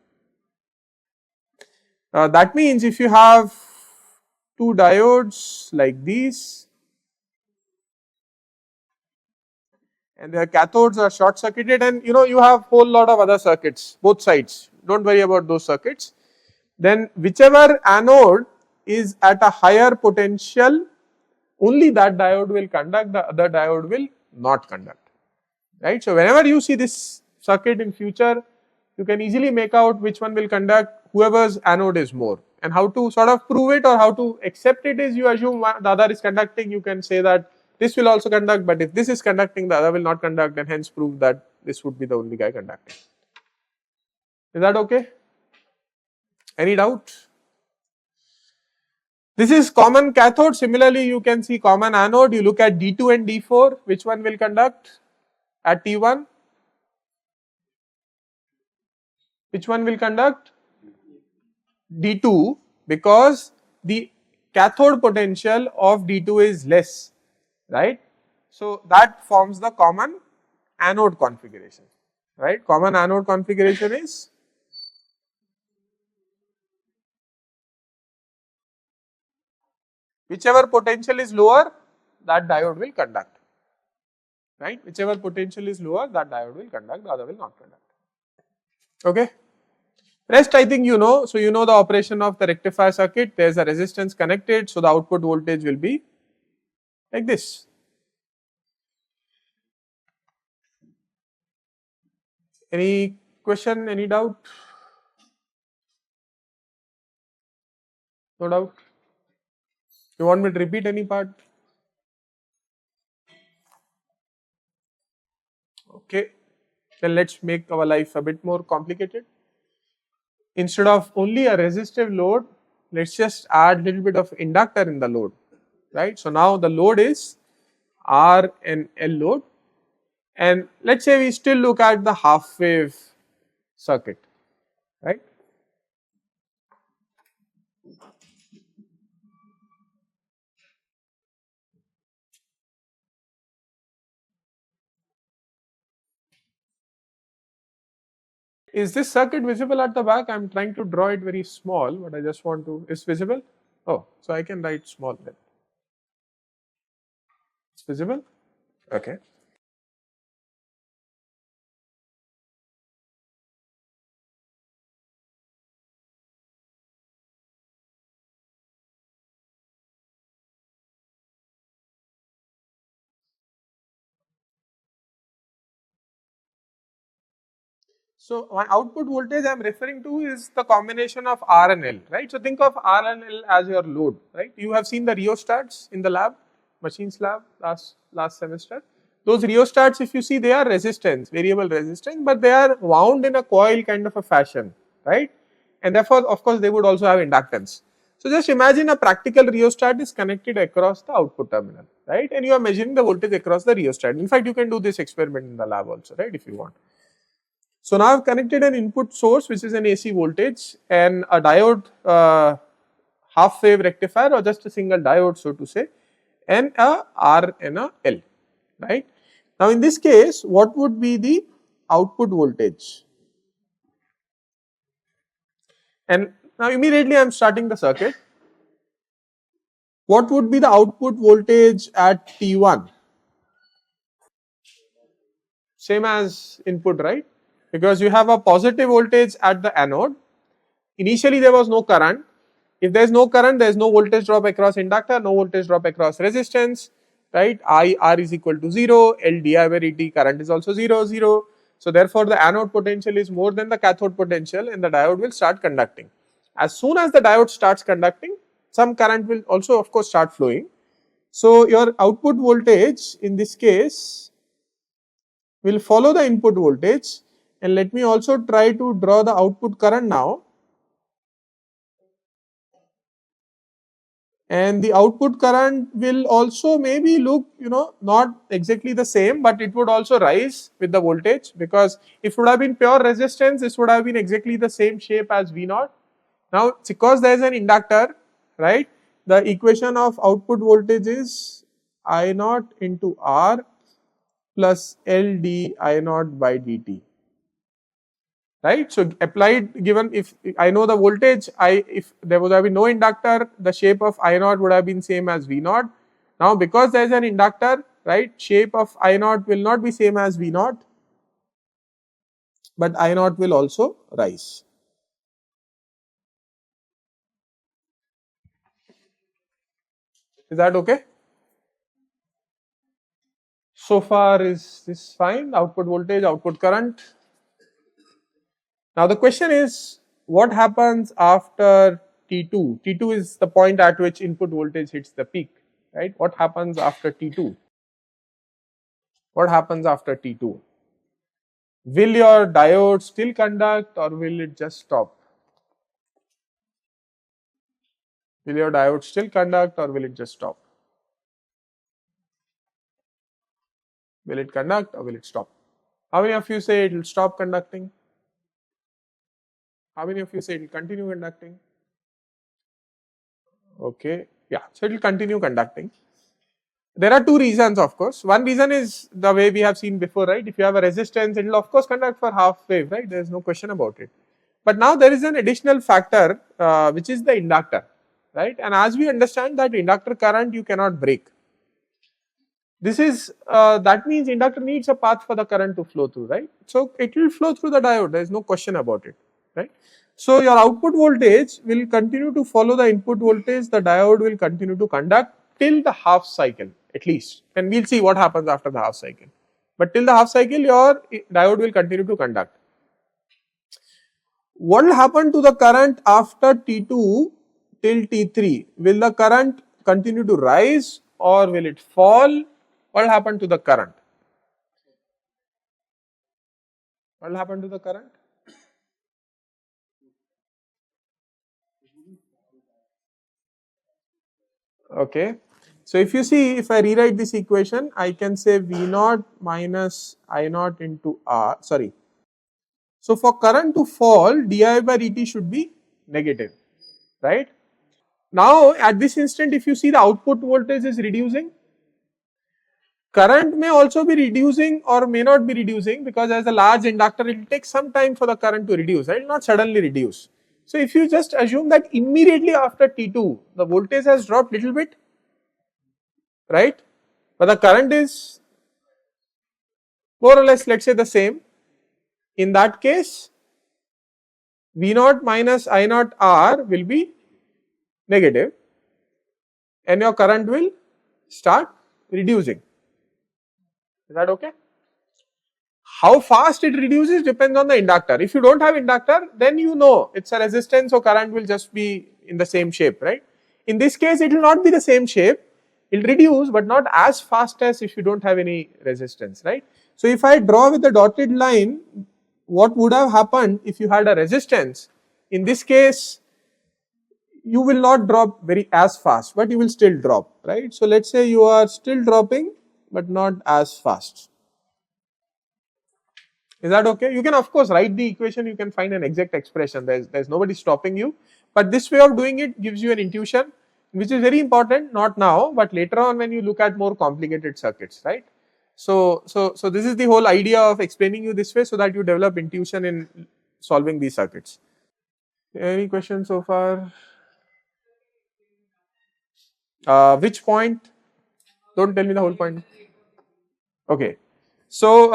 That means if you have two diodes like these, and their cathodes are short circuited, and you have whole lot of other circuits, both sides, don't worry about those circuits, then whichever anode is at a higher potential, only that diode will conduct, the other diode will not conduct, right. So whenever you see this circuit in future, you can easily make out which one will conduct, whoever's anode is more. And how to sort of prove it or how to accept it is, you assume the other is conducting, you can say that this will also conduct, but if this is conducting, the other will not conduct, and hence prove that this would be the only guy conducting. Is that okay? Any doubt? This is common cathode. Similarly, you can see common anode. You look at D2 and D4, which one will conduct at T1? Which one will conduct? D2, because the cathode potential of D2 is less, right. So that forms the common anode configuration, right. Common anode configuration is whichever potential is lower, that diode will conduct, right. Whichever potential is lower, that diode will conduct, the other will not conduct. Okay. Rest I think you know. So you know the operation of the rectifier circuit. There is a resistance connected, so the output voltage will be like this. Any question, any doubt? No doubt? You want me to repeat any part? Okay, then let's make our life a bit more complicated. Instead of only a resistive load, let's just add a little bit of inductor in the load, right? So now the load is R and L load, and let's say we still look at the half wave circuit, right? Is this circuit visible at the back? I am trying to draw it very small, but I just want to, is visible? Oh, so I can write small then. It's visible? Okay. So my output voltage I am referring to is the combination of R and L, right? So think of R and L as your load, right? You have seen the rheostats in the lab, machines lab last semester. Those rheostats, if you see, they are resistance, variable resistance, but they are wound in a coil kind of a fashion, right? And therefore, of course, they would also have inductance. So just imagine a practical rheostat is connected across the output terminal, right? And you are measuring the voltage across the rheostat. In fact, you can do this experiment in the lab also, right? If you want. So now I've connected an input source which is an AC voltage and a diode half wave rectifier or just a single diode, so to say, and a R and a L, right. Now in this case, what would be the output voltage? And now immediately I am starting the circuit. What would be the output voltage at T1? Same as input, right? Because you have a positive voltage at the anode. Initially there was no current. If there is no current, there is no voltage drop across inductor, no voltage drop across resistance, right? I R is equal to 0, L di by dt, current is also 0, 0. So therefore the anode potential is more than the cathode potential and the diode will start conducting. As soon as the diode starts conducting, some current will also of course start flowing. So your output voltage in this case will follow the input voltage, and let me also try to draw the output current now. And the output current will also maybe look, not exactly the same, but it would also rise with the voltage, because if it would have been pure resistance, this would have been exactly the same shape as V naught. Now because there is an inductor, right, the equation of output voltage is I naught into R plus L d I naught by dt. Right. So applied, given if I know the voltage, if there would have been no inductor, the shape of I naught would have been same as V naught. Now because there is an inductor, right, shape of I naught will not be same as V naught, but I naught will also rise. Is that okay? So far is this fine? Output voltage, output current. Now the question is, what happens after T2? T2 is the point at which input voltage hits the peak, right? What happens after T2? What happens after T2? Will your diode still conduct or will it just stop? Will your diode still conduct or will it just stop? Will it conduct or will it stop? How many of you say it will stop conducting? How many of you say it will continue conducting? Okay, yeah, so it will continue conducting. There are two reasons, of course. One reason is the way we have seen before, right? If you have a resistance, it will of course conduct for half wave, right? There is no question about it. But now there is an additional factor which is the inductor, right? And as we understand that inductor current you cannot break. This is that means inductor needs a path for the current to flow through, right? So it will flow through the diode. There is no question about it, right? So your output voltage will continue to follow the input voltage. The diode will continue to conduct till the half cycle at least, and we'll see what happens after the half cycle. But till the half cycle, your diode will continue to conduct. What will happen to the current after T2 till T3? Will the current continue to rise or will it fall? What will happen to the current? What will happen to the current? Okay. So if you see, if I rewrite this equation, I can say V naught minus I naught into R, sorry. So for current to fall, di by dt should be negative, right? Now at this instant, if you see the output voltage is reducing, current may also be reducing or may not be reducing, because as a large inductor, it will take some time for the current to reduce, right? It will not suddenly reduce. So if you just assume that immediately after T2, the voltage has dropped little bit, right? But the current is more or less, let's say, the same. In that case, V naught minus I naught R will be negative and your current will start reducing. Is that okay? How fast it reduces depends on the inductor. If you don't have inductor, then you know it's a resistance, so current will just be in the same shape, right? In this case, it will not be the same shape. It will reduce, but not as fast as if you don't have any resistance, right? So if I draw with the dotted line, what would have happened if you had a resistance? In this case, you will not drop very as fast, but you will still drop, right? So let's say you are still dropping, but not as fast. Is that okay? You can of course write the equation, you can find an exact expression, there's nobody stopping you, but this way of doing it gives you an intuition which is very important, not now, but later on when you look at more complicated circuits, right? So this is the whole idea of explaining you this way so that you develop intuition in solving these circuits. Any questions so far? Which point? Don't tell me the whole point. Okay. So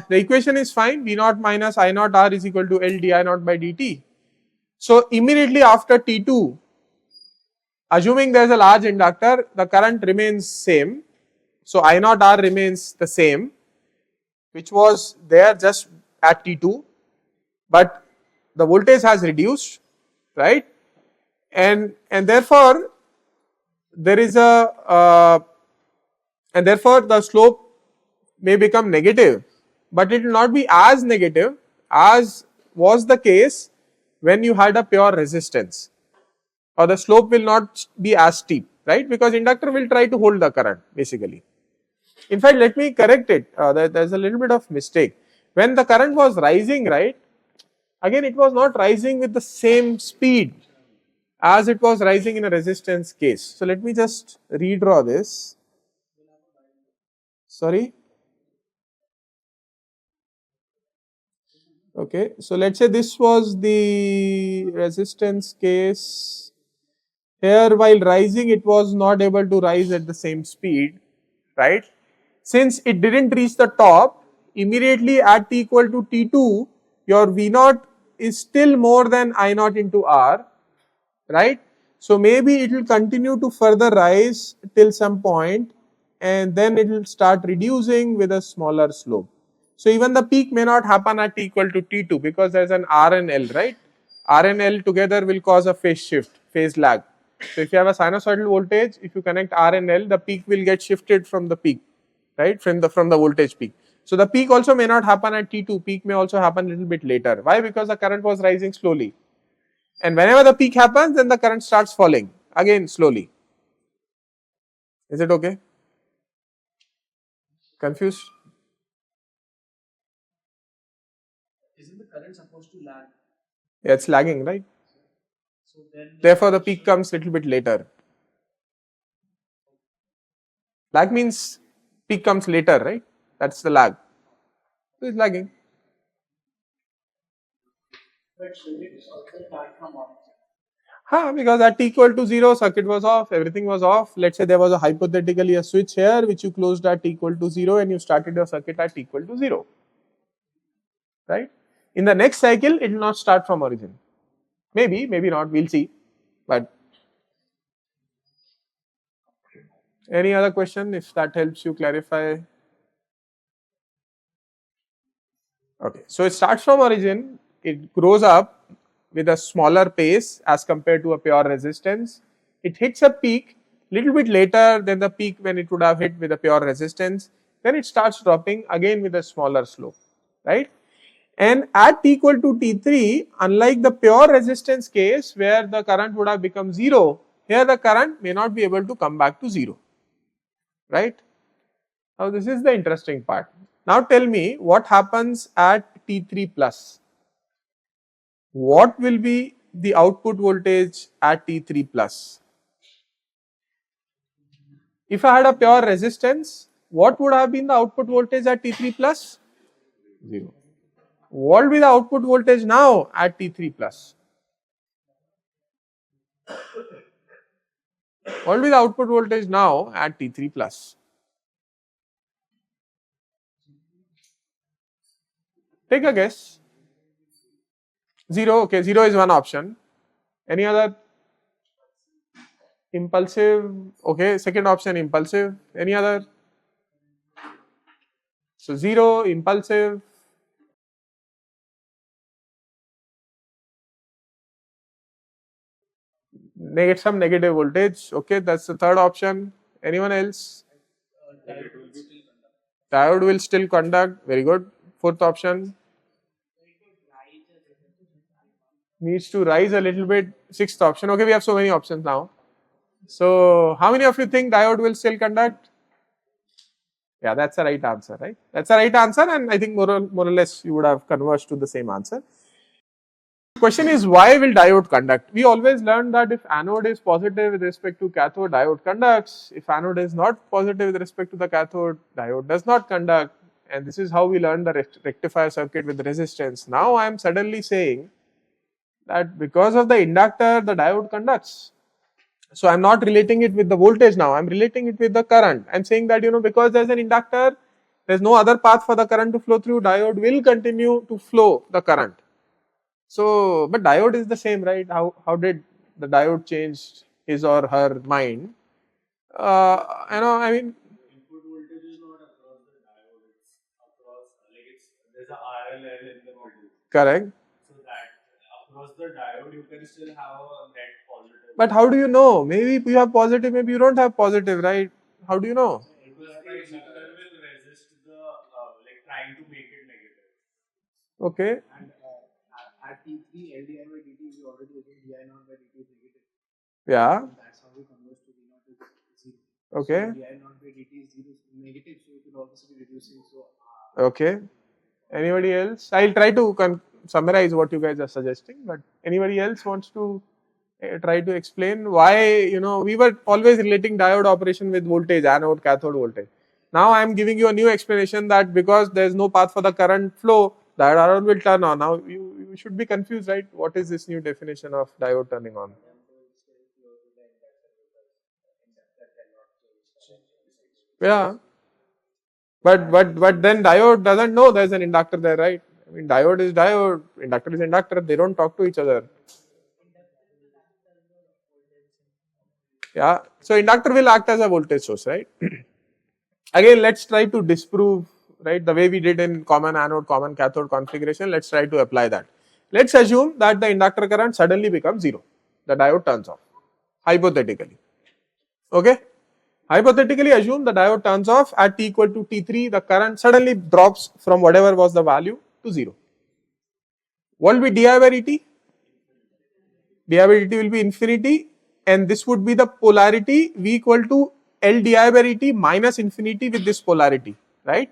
the equation is fine, V naught minus I naught R is equal to L di naught by dt. So immediately after T2, assuming there is a large inductor, the current remains same. So I naught R remains the same, which was there just at T2, but the voltage has reduced, right? And therefore there is and therefore the slope may become negative, but it will not be as negative as was the case when you had a pure resistance, or the slope will not be as steep, right? Because inductor will try to hold the current basically. In fact, let me correct it, there is a little bit of mistake. When the current was rising, right, again it was not rising with the same speed as it was rising in a resistance case. So let me just redraw this, sorry. Okay, so let's say this was the resistance case. Here while rising it was not able to rise at the same speed, right? Since it didn't reach the top, immediately at t equal to T2, your V naught is still more than I naught into R, right? So maybe it will continue to further rise till some point and then it will start reducing with a smaller slope. So even the peak may not happen at t equal to T2 because there is an R and L, right? R and L together will cause a phase shift, phase lag. So if you have a sinusoidal voltage, if you connect R and L, the peak will get shifted from the peak, right, from the voltage peak. So the peak also may not happen at T2, peak may also happen a little bit later. Why? Because the current was rising slowly. And whenever the peak happens, then the current starts falling again slowly. Is it okay? Confused? Isn't the current supposed to lag? Yeah, it's lagging, right? So then Therefore, the peak comes a little bit later. Lag means peak comes later, right? That's the lag. So it's lagging. but should it also start from origin? Because at t equal to 0, circuit was off, everything was off. Let's say there was a hypothetically a switch here which you closed at t equal to 0 and you started your circuit at t equal to 0, right? In the next cycle, it will not start from origin. Maybe, maybe not, we'll see. But any other question if that helps you clarify? Okay, so it starts from origin, it grows up with a smaller pace as compared to a pure resistance. It hits a peak little bit later than the peak when it would have hit with a pure resistance. Then it starts dropping again with a smaller slope, right? And at t equal to T3, unlike the pure resistance case where the current would have become 0, here the current may not be able to come back to 0, right? Now this is the interesting part. Now tell me what happens at T3 plus. What will be the output voltage at T3 plus? If I had a pure resistance, what would have been the output voltage at T3 plus? 0. What will be the output voltage now at T3 plus? What will be the output voltage now at T3 plus? Take a guess. 0, okay, 0 is one option. Any other? Impulsive, okay, second option impulsive. Any other? So 0, impulsive, Some negative voltage. Okay, that's the third option. Anyone else? Diode will still conduct. Very good. Fourth option. Needs to rise a little bit. Sixth option. Okay, we have so many options now. So, how many of you think diode will still conduct? Yeah, that's the right answer, right? That's the right answer, and I think more or less you would have converged to the same answer. Question is, why will diode conduct? We always learned that if anode is positive with respect to cathode, diode conducts. If anode is not positive with respect to the cathode, diode does not conduct. And this is how we learned the rectifier circuit with resistance. Now I am suddenly saying that because of the inductor, the diode conducts. So I'm not relating it with the voltage now, I'm relating it with the current. I'm saying that, because there's an inductor, there's no other path for the current to flow through, diode will continue to flow the current. So, but diode is the same, right? How did the diode change his or her mind? I mean, Input voltage is not across the diode, it's across, there's a RLL in the middle. Correct. So that across the diode, you can still have a net positive. But how do you know? Maybe you have positive, maybe you don't have positive, right? How do you know? Because the inductor will resist the, trying to make it negative. Okay. And at T3, LDI by dt, we already assume di naught by dt is negative. Yeah. So that's how we converge to d naught is 0. Okay. So di naught by dt is 0 negative, so it will obviously be reducing. So okay. Anybody else? I'll try to summarize what you guys are suggesting, but anybody else wants to try to explain why, we were always relating diode operation with voltage, anode, cathode voltage. Now I am giving you a new explanation that because there is no path for the current flow, diode will turn on. Now you should be confused, right? What is this new definition of diode turning on? Yeah. But then diode doesn't know there's an inductor there, right? I mean, diode is diode, inductor is inductor, they don't talk to each other. Yeah, so inductor will act as a voltage source, right? Again, let's try to disprove, right, the way we did in common anode, common cathode configuration. Let's try to apply that. Let's assume that the inductor current suddenly becomes 0. The diode turns off, hypothetically. Okay? Hypothetically assume the diode turns off at t equal to T3, the current suddenly drops from whatever was the value to 0. What will be di by dt? Di by dt will be infinity, and this would be the polarity V equal to L di by dt minus infinity with this polarity, right?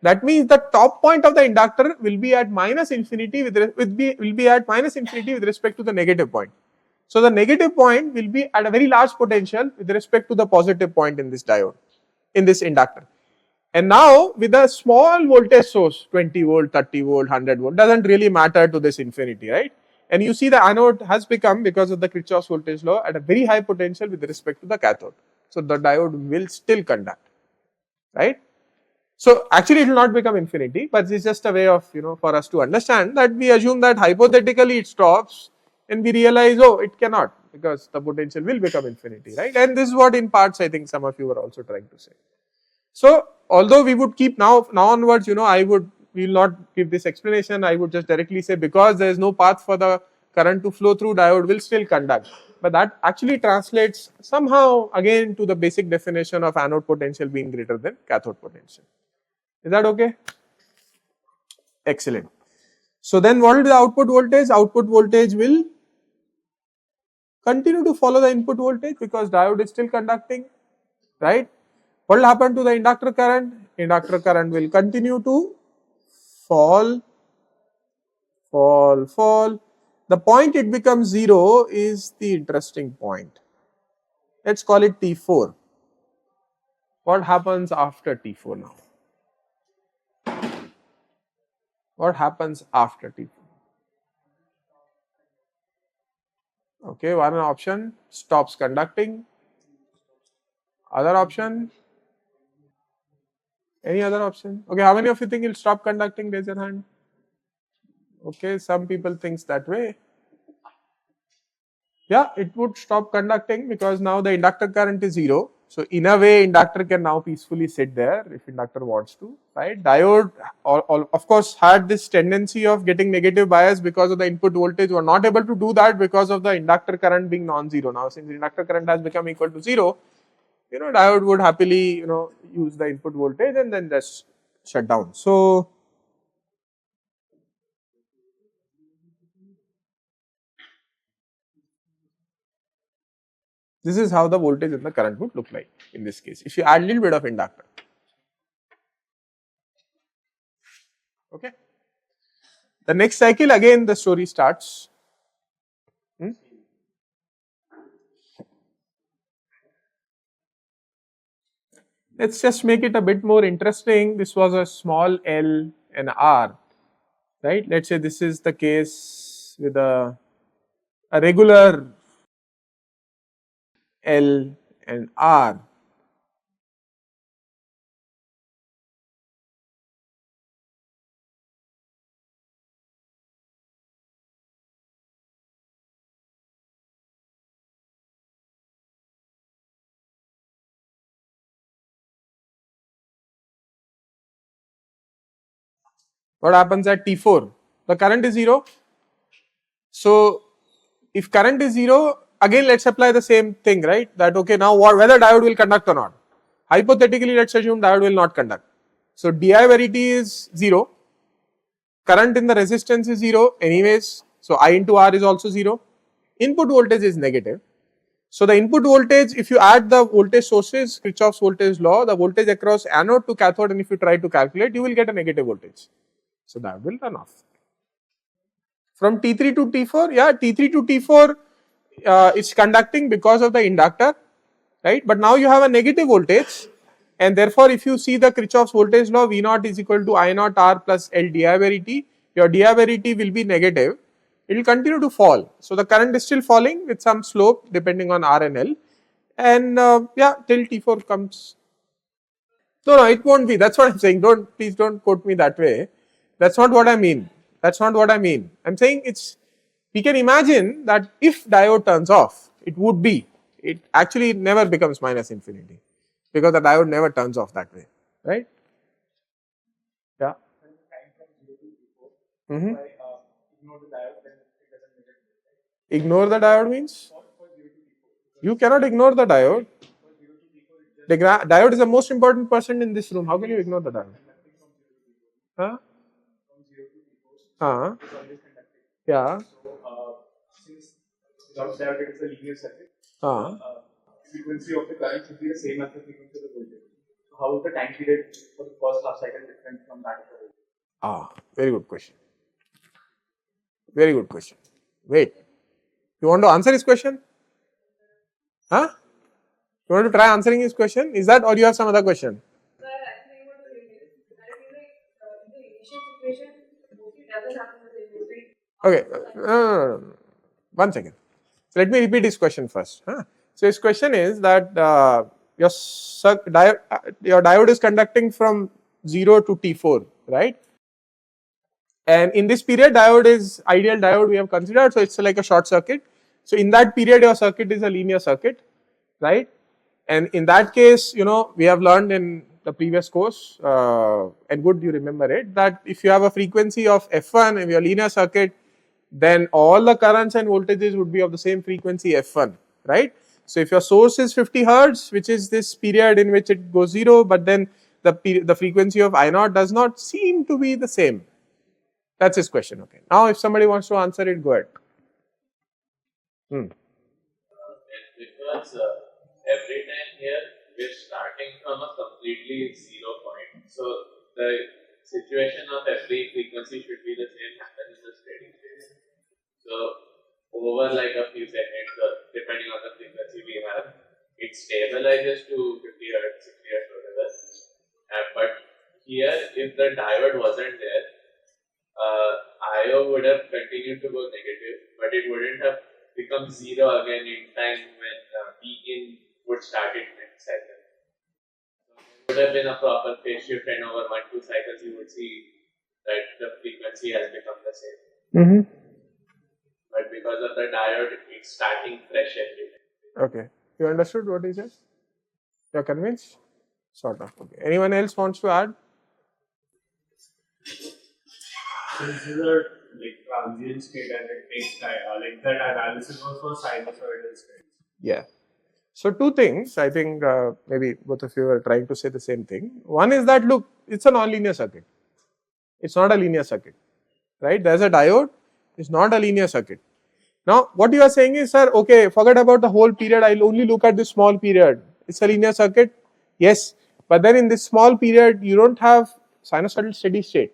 That means the top point of the inductor will be at minus infinity will be at minus infinity with respect to the negative point. So the negative point will be at a very large potential with respect to the positive point in this diode, in this inductor. And now with a small voltage source, 20 volt, 30 volt, 100 volt, doesn't really matter to this infinity, right? And you see the anode has become, because of the Kirchhoff's voltage law, at a very high potential with respect to the cathode. So the diode will still conduct, right? So actually it will not become infinity, but it's just a way of, for us to understand that we assume that hypothetically it stops and we realize, oh, it cannot, because the potential will become infinity, right? And this is what in parts I think some of you were also trying to say. So although we would keep now onwards, we will not give this explanation. I would just directly say because there is no path for the current to flow through, diode will still conduct. But that actually translates somehow again to the basic definition of anode potential being greater than cathode potential. Is that okay? Excellent. So then what will be the output voltage? Output voltage will continue to follow the input voltage because diode is still conducting, right? What will happen to the inductor current? Inductor current will continue to fall. The point it becomes 0 is the interesting point. Let's call it T4. What happens after T4 now? What happens after T4? Okay, one option, stops conducting. Other option? Any other option? Okay, how many of you think it will stop conducting? Raise your hand. Okay, some people thinks that way. Yeah, it would stop conducting because now the inductor current is 0. So in a way, inductor can now peacefully sit there if inductor wants to, right? Diode, of course, had this tendency of getting negative bias because of the input voltage. We are not able to do that because of the inductor current being non-zero. Now, since inductor current has become equal to zero, diode would happily, use the input voltage and then just shut down. So this is how the voltage and the current would look like in this case, if you add a little bit of inductor. Okay. The next cycle, again the story starts. Let's just make it a bit more interesting. This was a small L and R, right? Let's say this is the case with a regular L and R. What happens at T4? The current is 0. So if current is 0, again let's apply the same thing, right? That okay, now whether diode will conduct or not. Hypothetically, let's assume diode will not conduct. So di by dt is 0. Current in the resistance is 0 anyways. So I into R is also 0. Input voltage is negative. So the input voltage, if you add the voltage sources, Kirchhoff's voltage law, the voltage across anode to cathode, and if you try to calculate, you will get a negative voltage. So that will turn off. From T3 to T4, yeah, T3 to T4, it's conducting because of the inductor, right? But now you have a negative voltage, and therefore, if you see the Kirchhoff's voltage law, V naught is equal to I naught R plus L di by dt, your di by dt will be negative. It will continue to fall. So the current is still falling with some slope depending on R and L, and yeah, till T4 comes. No, it won't be. That's what I'm saying. Please don't quote me that way. That's not what I mean. That's not what I mean. I'm saying we can imagine that if diode turns off, it actually never becomes minus infinity because the diode never turns off that way, right? Yeah. Mm-hmm. Ignore the diode means? You cannot ignore the diode. The diode is the most important person in this room. How can you ignore the diode? Huh? Yeah. Without doubt, it is a linear circuit. Frequency of the current should be the same as the frequency of the voltage. So how is the time period for the first half cycle different from that of the voltage? Very good question. Very good question. Wait, you want to answer his question? Huh? You want to try answering his question? Is that, or you have some other question? Okay, no. 1 second. So let me repeat his question first. So his question is that your diode is conducting from 0 to T4, right? And in this period, diode is ideal diode we have considered, so it's like a short circuit. So in that period, your circuit is a linear circuit, right? And in that case, we have learned in the previous course, and good you remember it, that if you have a frequency of F1 in your linear circuit, then all the currents and voltages would be of the same frequency F1, right? So if your source is 50 Hertz, which is this period in which it goes 0, but then the frequency of I naught does not seem to be the same. That's his question. Okay. Now, if somebody wants to answer it, go ahead. Because every time here we're starting from a completely 0 point. So the situation of every frequency should be the same happen in the steady state. So over like a few seconds, depending on the frequency we have, it stabilizes to 50 Hertz, 60 Hertz, whatever. But here, if the diode wasn't there, IO would have continued to go negative, but it wouldn't have become 0 again in time when P in would start its next cycle. So it would have been a proper phase shift, and over 1-2 cycles you would see that the frequency has become the same. But because of the diode, it's starting fresh every time. Okay. You understood what he said? You're convinced? Sort of. Okay. Anyone else wants to add? So this is a transient state and it takes time. That analysis was for sinusoidal states. Yeah. So two things, I think maybe both of you are trying to say the same thing. One is that look, it's a non-linear circuit. It's not a linear circuit, right? There's a diode, it's not a linear circuit. Now what you are saying is, sir, okay, forget about the whole period, I'll only look at this small period. It's a linear circuit, yes, but then in this small period you don't have sinusoidal steady state.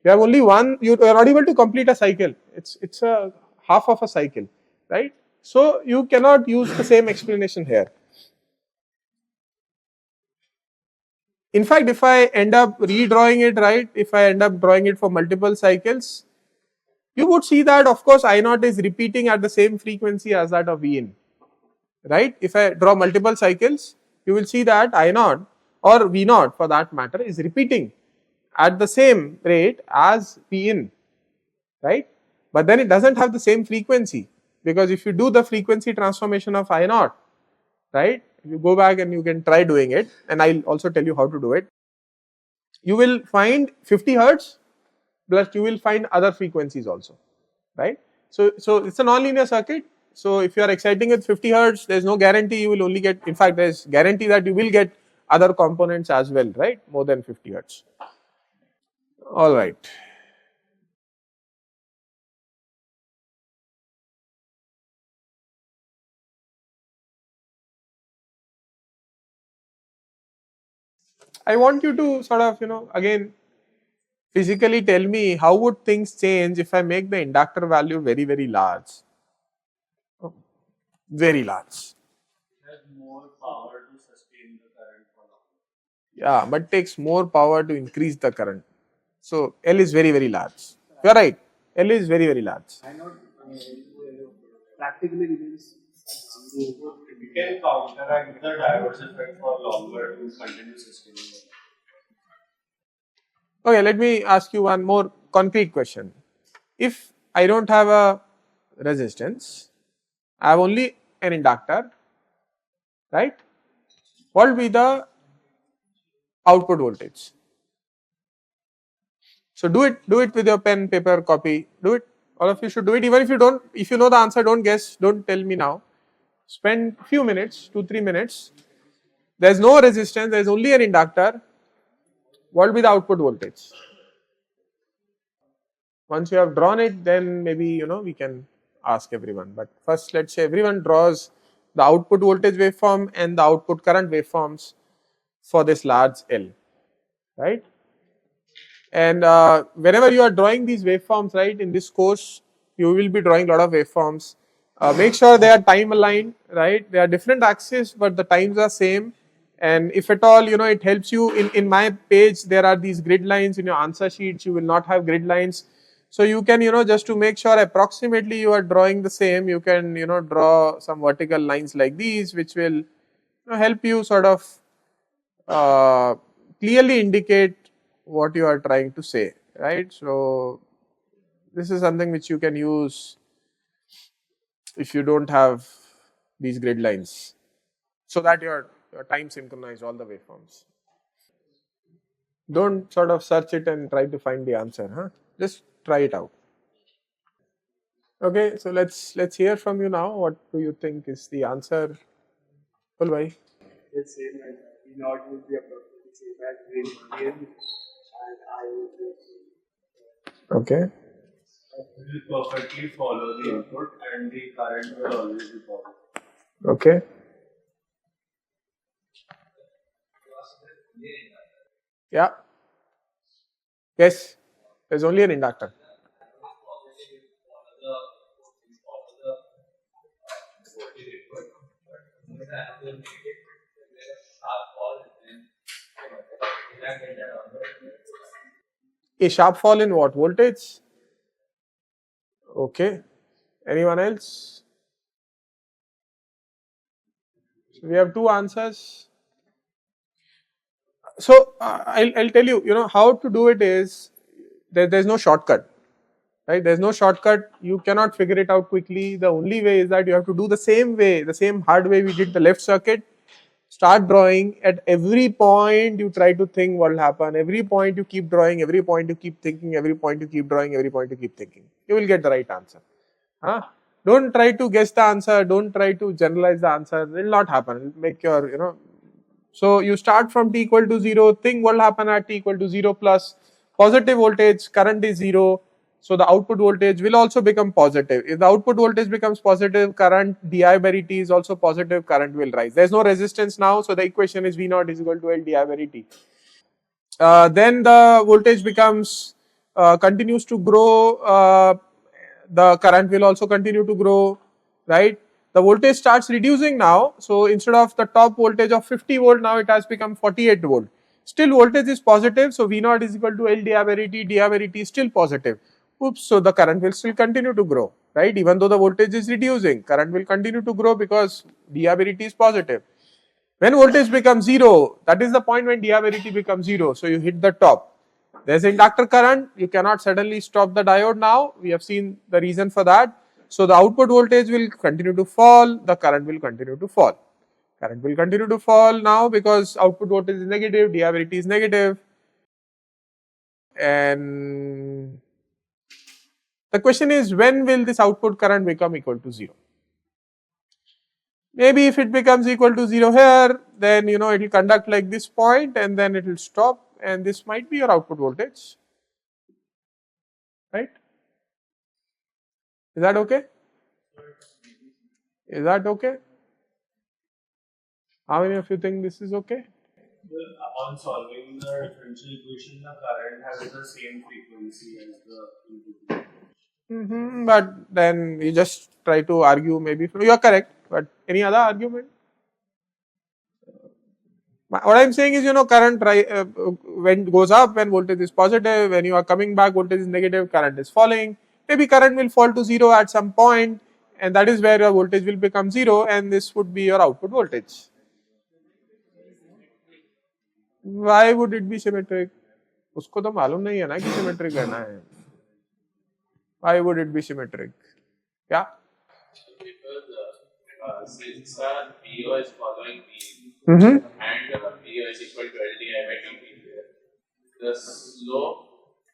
You have only one, you are not able to complete a cycle. It's a half of a cycle, right? So you cannot use the same explanation here. In fact, if I end up redrawing it, right, if I end up drawing it for multiple cycles, you would see that of course I naught is repeating at the same frequency as that of V in, right. If I draw multiple cycles, you will see that I naught or V naught for that matter is repeating at the same rate as V in, right. But then it does not have the same frequency, because if you do the frequency transformation of I naught, right, you go back and you can try doing it, and I will also tell you how to do it. You will find 50 hertz plus you will find other frequencies also, right. So it's a non-linear circuit. So if you are exciting with 50 hertz, there is no guarantee you will only get, in fact there is guarantee that you will get other components as well, right, more than 50 hertz. Alright. I want you to sort of, again physically tell me how would things change if I make the inductor value very, very large. Very large. It has more power to sustain the current for longer. Yeah, but takes more power to increase the current. So L is very, very large. You are right. L is very, very large. I not practically remains zero. We can counteract the diverse effect for longer to continue sustaining it. Okay, let me ask you one more concrete question. If I don't have a resistance, I have only an inductor, right? What will be the output voltage? So do it with your pen, paper, copy. Do it. All of you should do it. Even if you don't, if you know the answer, don't guess. Don't tell me now. Spend few minutes, 2-3 minutes. There is no resistance. There is only an inductor. What will be the output voltage? Once you have drawn it, then maybe we can ask everyone. But first, let's say everyone draws the output voltage waveform and the output current waveforms for this large L, right? And whenever you are drawing these waveforms, right, in this course, you will be drawing a lot of waveforms. Make sure they are time aligned, right? They are different axes, but the times are same. And if at all, it helps you. In my page, there are these grid lines. In your answer sheets, you will not have grid lines. So you can, just to make sure approximately you are drawing the same, you can, draw some vertical lines like these, which will help you sort of clearly indicate what you are trying to say, right. So this is something which you can use if you don't have these grid lines, so that your time synchronize all the waveforms. Don't sort of search it and try to find the answer, huh? Just try it out. Okay, so let's hear from you now. What do you think is the answer? Bhai. The same as E naught would be approximately same as V and I would be. Okay. It will perfectly follow the input and the current will always be positive. Okay. Yeah. Yes. There's only an inductor. A sharp fall in what? Voltage? Okay. Anyone else? So we have two answers. So I'll tell you, how to do it is there's no shortcut, right? There's no shortcut. You cannot figure it out quickly. The only way is that you have to do the same way, the same hard way we did the left circuit. Start drawing. At every point you try to think what will happen. Every point you keep drawing. Every point you keep thinking. Every point you keep drawing. Every point you keep thinking. You will get the right answer. Huh? Don't try to guess the answer. Don't try to generalize the answer. It will not happen. It will make your So you start from t equal to 0. Think what will happen at t equal to 0 plus positive voltage. Current is 0. So the output voltage will also become positive. If the output voltage becomes positive, current di by dt is also positive, current will rise. There is no resistance now, so the equation is V naught is equal to L di by dt. Then the voltage becomes, continues to grow, the current will also continue to grow, right? The voltage starts reducing now, so instead of the top voltage of 50 volt, now it has become 48 volt. Still voltage is positive, so V naught is equal to L di by dt is still positive. Oops, so the current will still continue to grow, right? Even though the voltage is reducing, current will continue to grow because di by dt is positive. When voltage becomes 0, that is the point when di by dt becomes 0, so you hit the top. There is inductor current, you cannot suddenly stop the diode now, we have seen the reason for that. So the output voltage will continue to fall, the current will continue to fall. Current will continue to fall now because output voltage is negative, di by dt is negative. And the question is, when will this output current become equal to 0? Maybe if it becomes equal to 0 here, then it will conduct like this point and then it will stop, and this might be your output voltage, right? Is that okay? Is that okay? How many of you think this is okay? Well, on solving the differential equation, the current has the same frequency as the input. But then you just try to argue, maybe you are correct, but any other argument? What I am saying is, current when goes up, when voltage is positive, when you are coming back, voltage is negative, current is falling. Maybe current will fall to 0 at some point, and that is where your voltage will become 0, and this would be your output voltage. Why would it be symmetric? उसको तो मालूम नहीं है ना कि symmetric रहना है. Why would it be symmetric? Yeah. Because since PO is following B Mm-hmm. and PO is equal to LDI by dt, the slope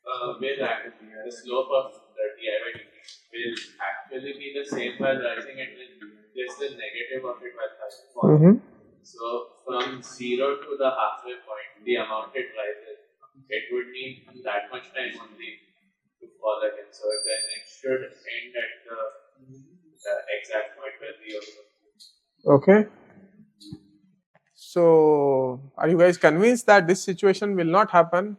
the slope of the di by dt will actually be the same while rising and just the negative of it while falling. Mm-hmm. So from 0 to the halfway point, the amount it rises, it would need that much time only to fall again. So then it should end at the exact point where the Okay. So, are you guys convinced that this situation will not happen?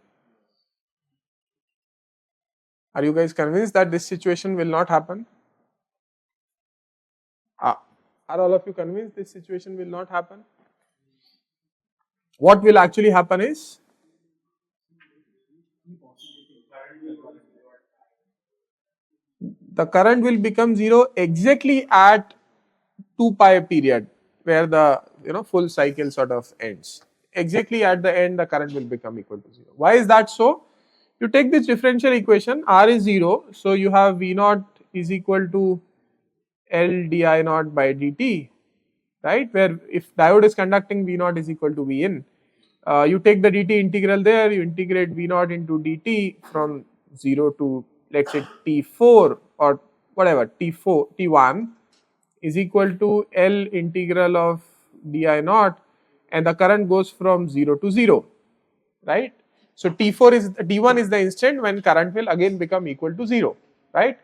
Are you guys convinced that this situation will not happen? Are all of you convinced this situation will not happen? What will actually happen is, the current will become 0 exactly at 2 pi period, where the full cycle sort of ends. Exactly at the end, the current will become equal to 0. Why is that so? You take this differential equation, R is 0, so you have V naught is equal to L di naught by dt, right? Where if diode is conducting, V naught is equal to V in. You take the dt integral there, you integrate V naught into dt from 0 to, let's say, t4 or whatever, t4, t1 is equal to L integral of di naught, and the current goes from 0 to 0, right? So t1 is the instant when current will again become equal to 0, right?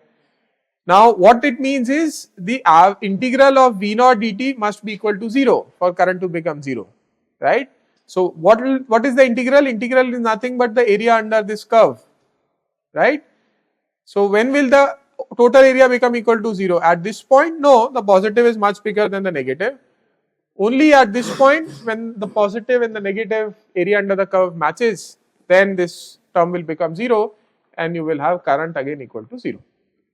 Now what it means is the integral of V naught dt must be equal to 0 for current to become 0, right? So what is the integral? Integral is nothing but the area under this curve, right? So when will the total area become equal to 0? At this point, no, the positive is much bigger than the negative. Only at this point, when the positive and the negative area under the curve matches, then this term will become 0 and you will have current again equal to 0,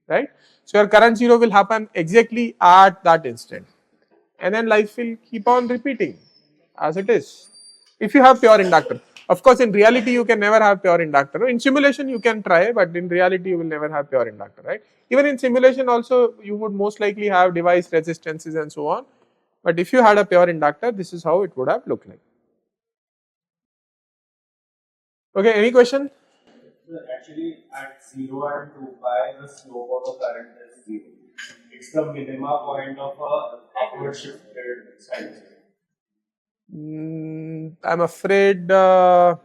right? So your current 0 will happen exactly at that instant, and then life will keep on repeating as it is. If you have pure inductor, of course in reality you can never have pure inductor. In simulation you can try, but in reality you will never have pure inductor, right? Even in simulation also you would most likely have device resistances and so on, But if you had a pure inductor, this is how it would have looked like. Okay, any question? Actually, at 0 and 2 pi, the slope of the current is 0. It's the minima point of a upward shifted sinusoid. I'm afraid If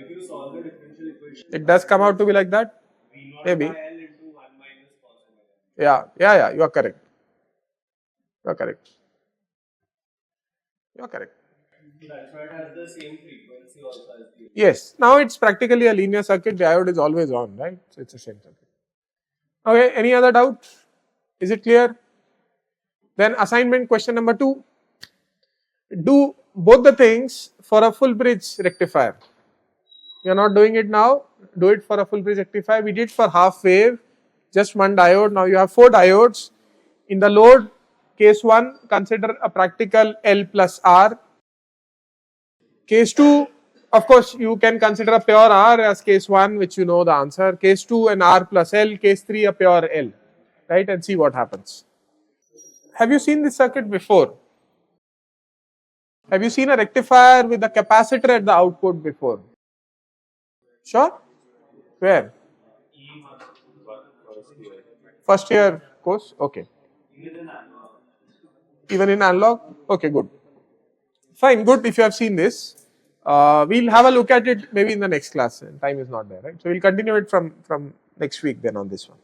you solve the differential equation, it does come out to be like that. V naught Maybe. by L into 1 minus cos omega. Yeah, you are correct. You are correct. You are correct. That's why it has the same frequency also as the. Yes, now it's practically a linear circuit, diode is always on, right? So it's the same circuit. Okay, any other doubt? Is it clear? Then assignment question number 2. Do both the things for a full bridge rectifier. You are not doing it now, do it for a full bridge rectifier. We did for half wave, just one diode. Now you have 4 diodes. In the load, case 1, consider a practical L plus R. Case 2, of course, you can consider a pure R as case 1, which you know the answer. Case 2, an R plus L. Case 3, a pure L, right? And see what happens. Have you seen this circuit before? Have you seen a rectifier with a capacitor at the output before? Sure? Where? First year course? Okay. Even in analog? Okay, good. Fine, good if you have seen this. We'll have a look at it maybe in the next class. Time is not there, right? So we'll continue it from next week then on this one.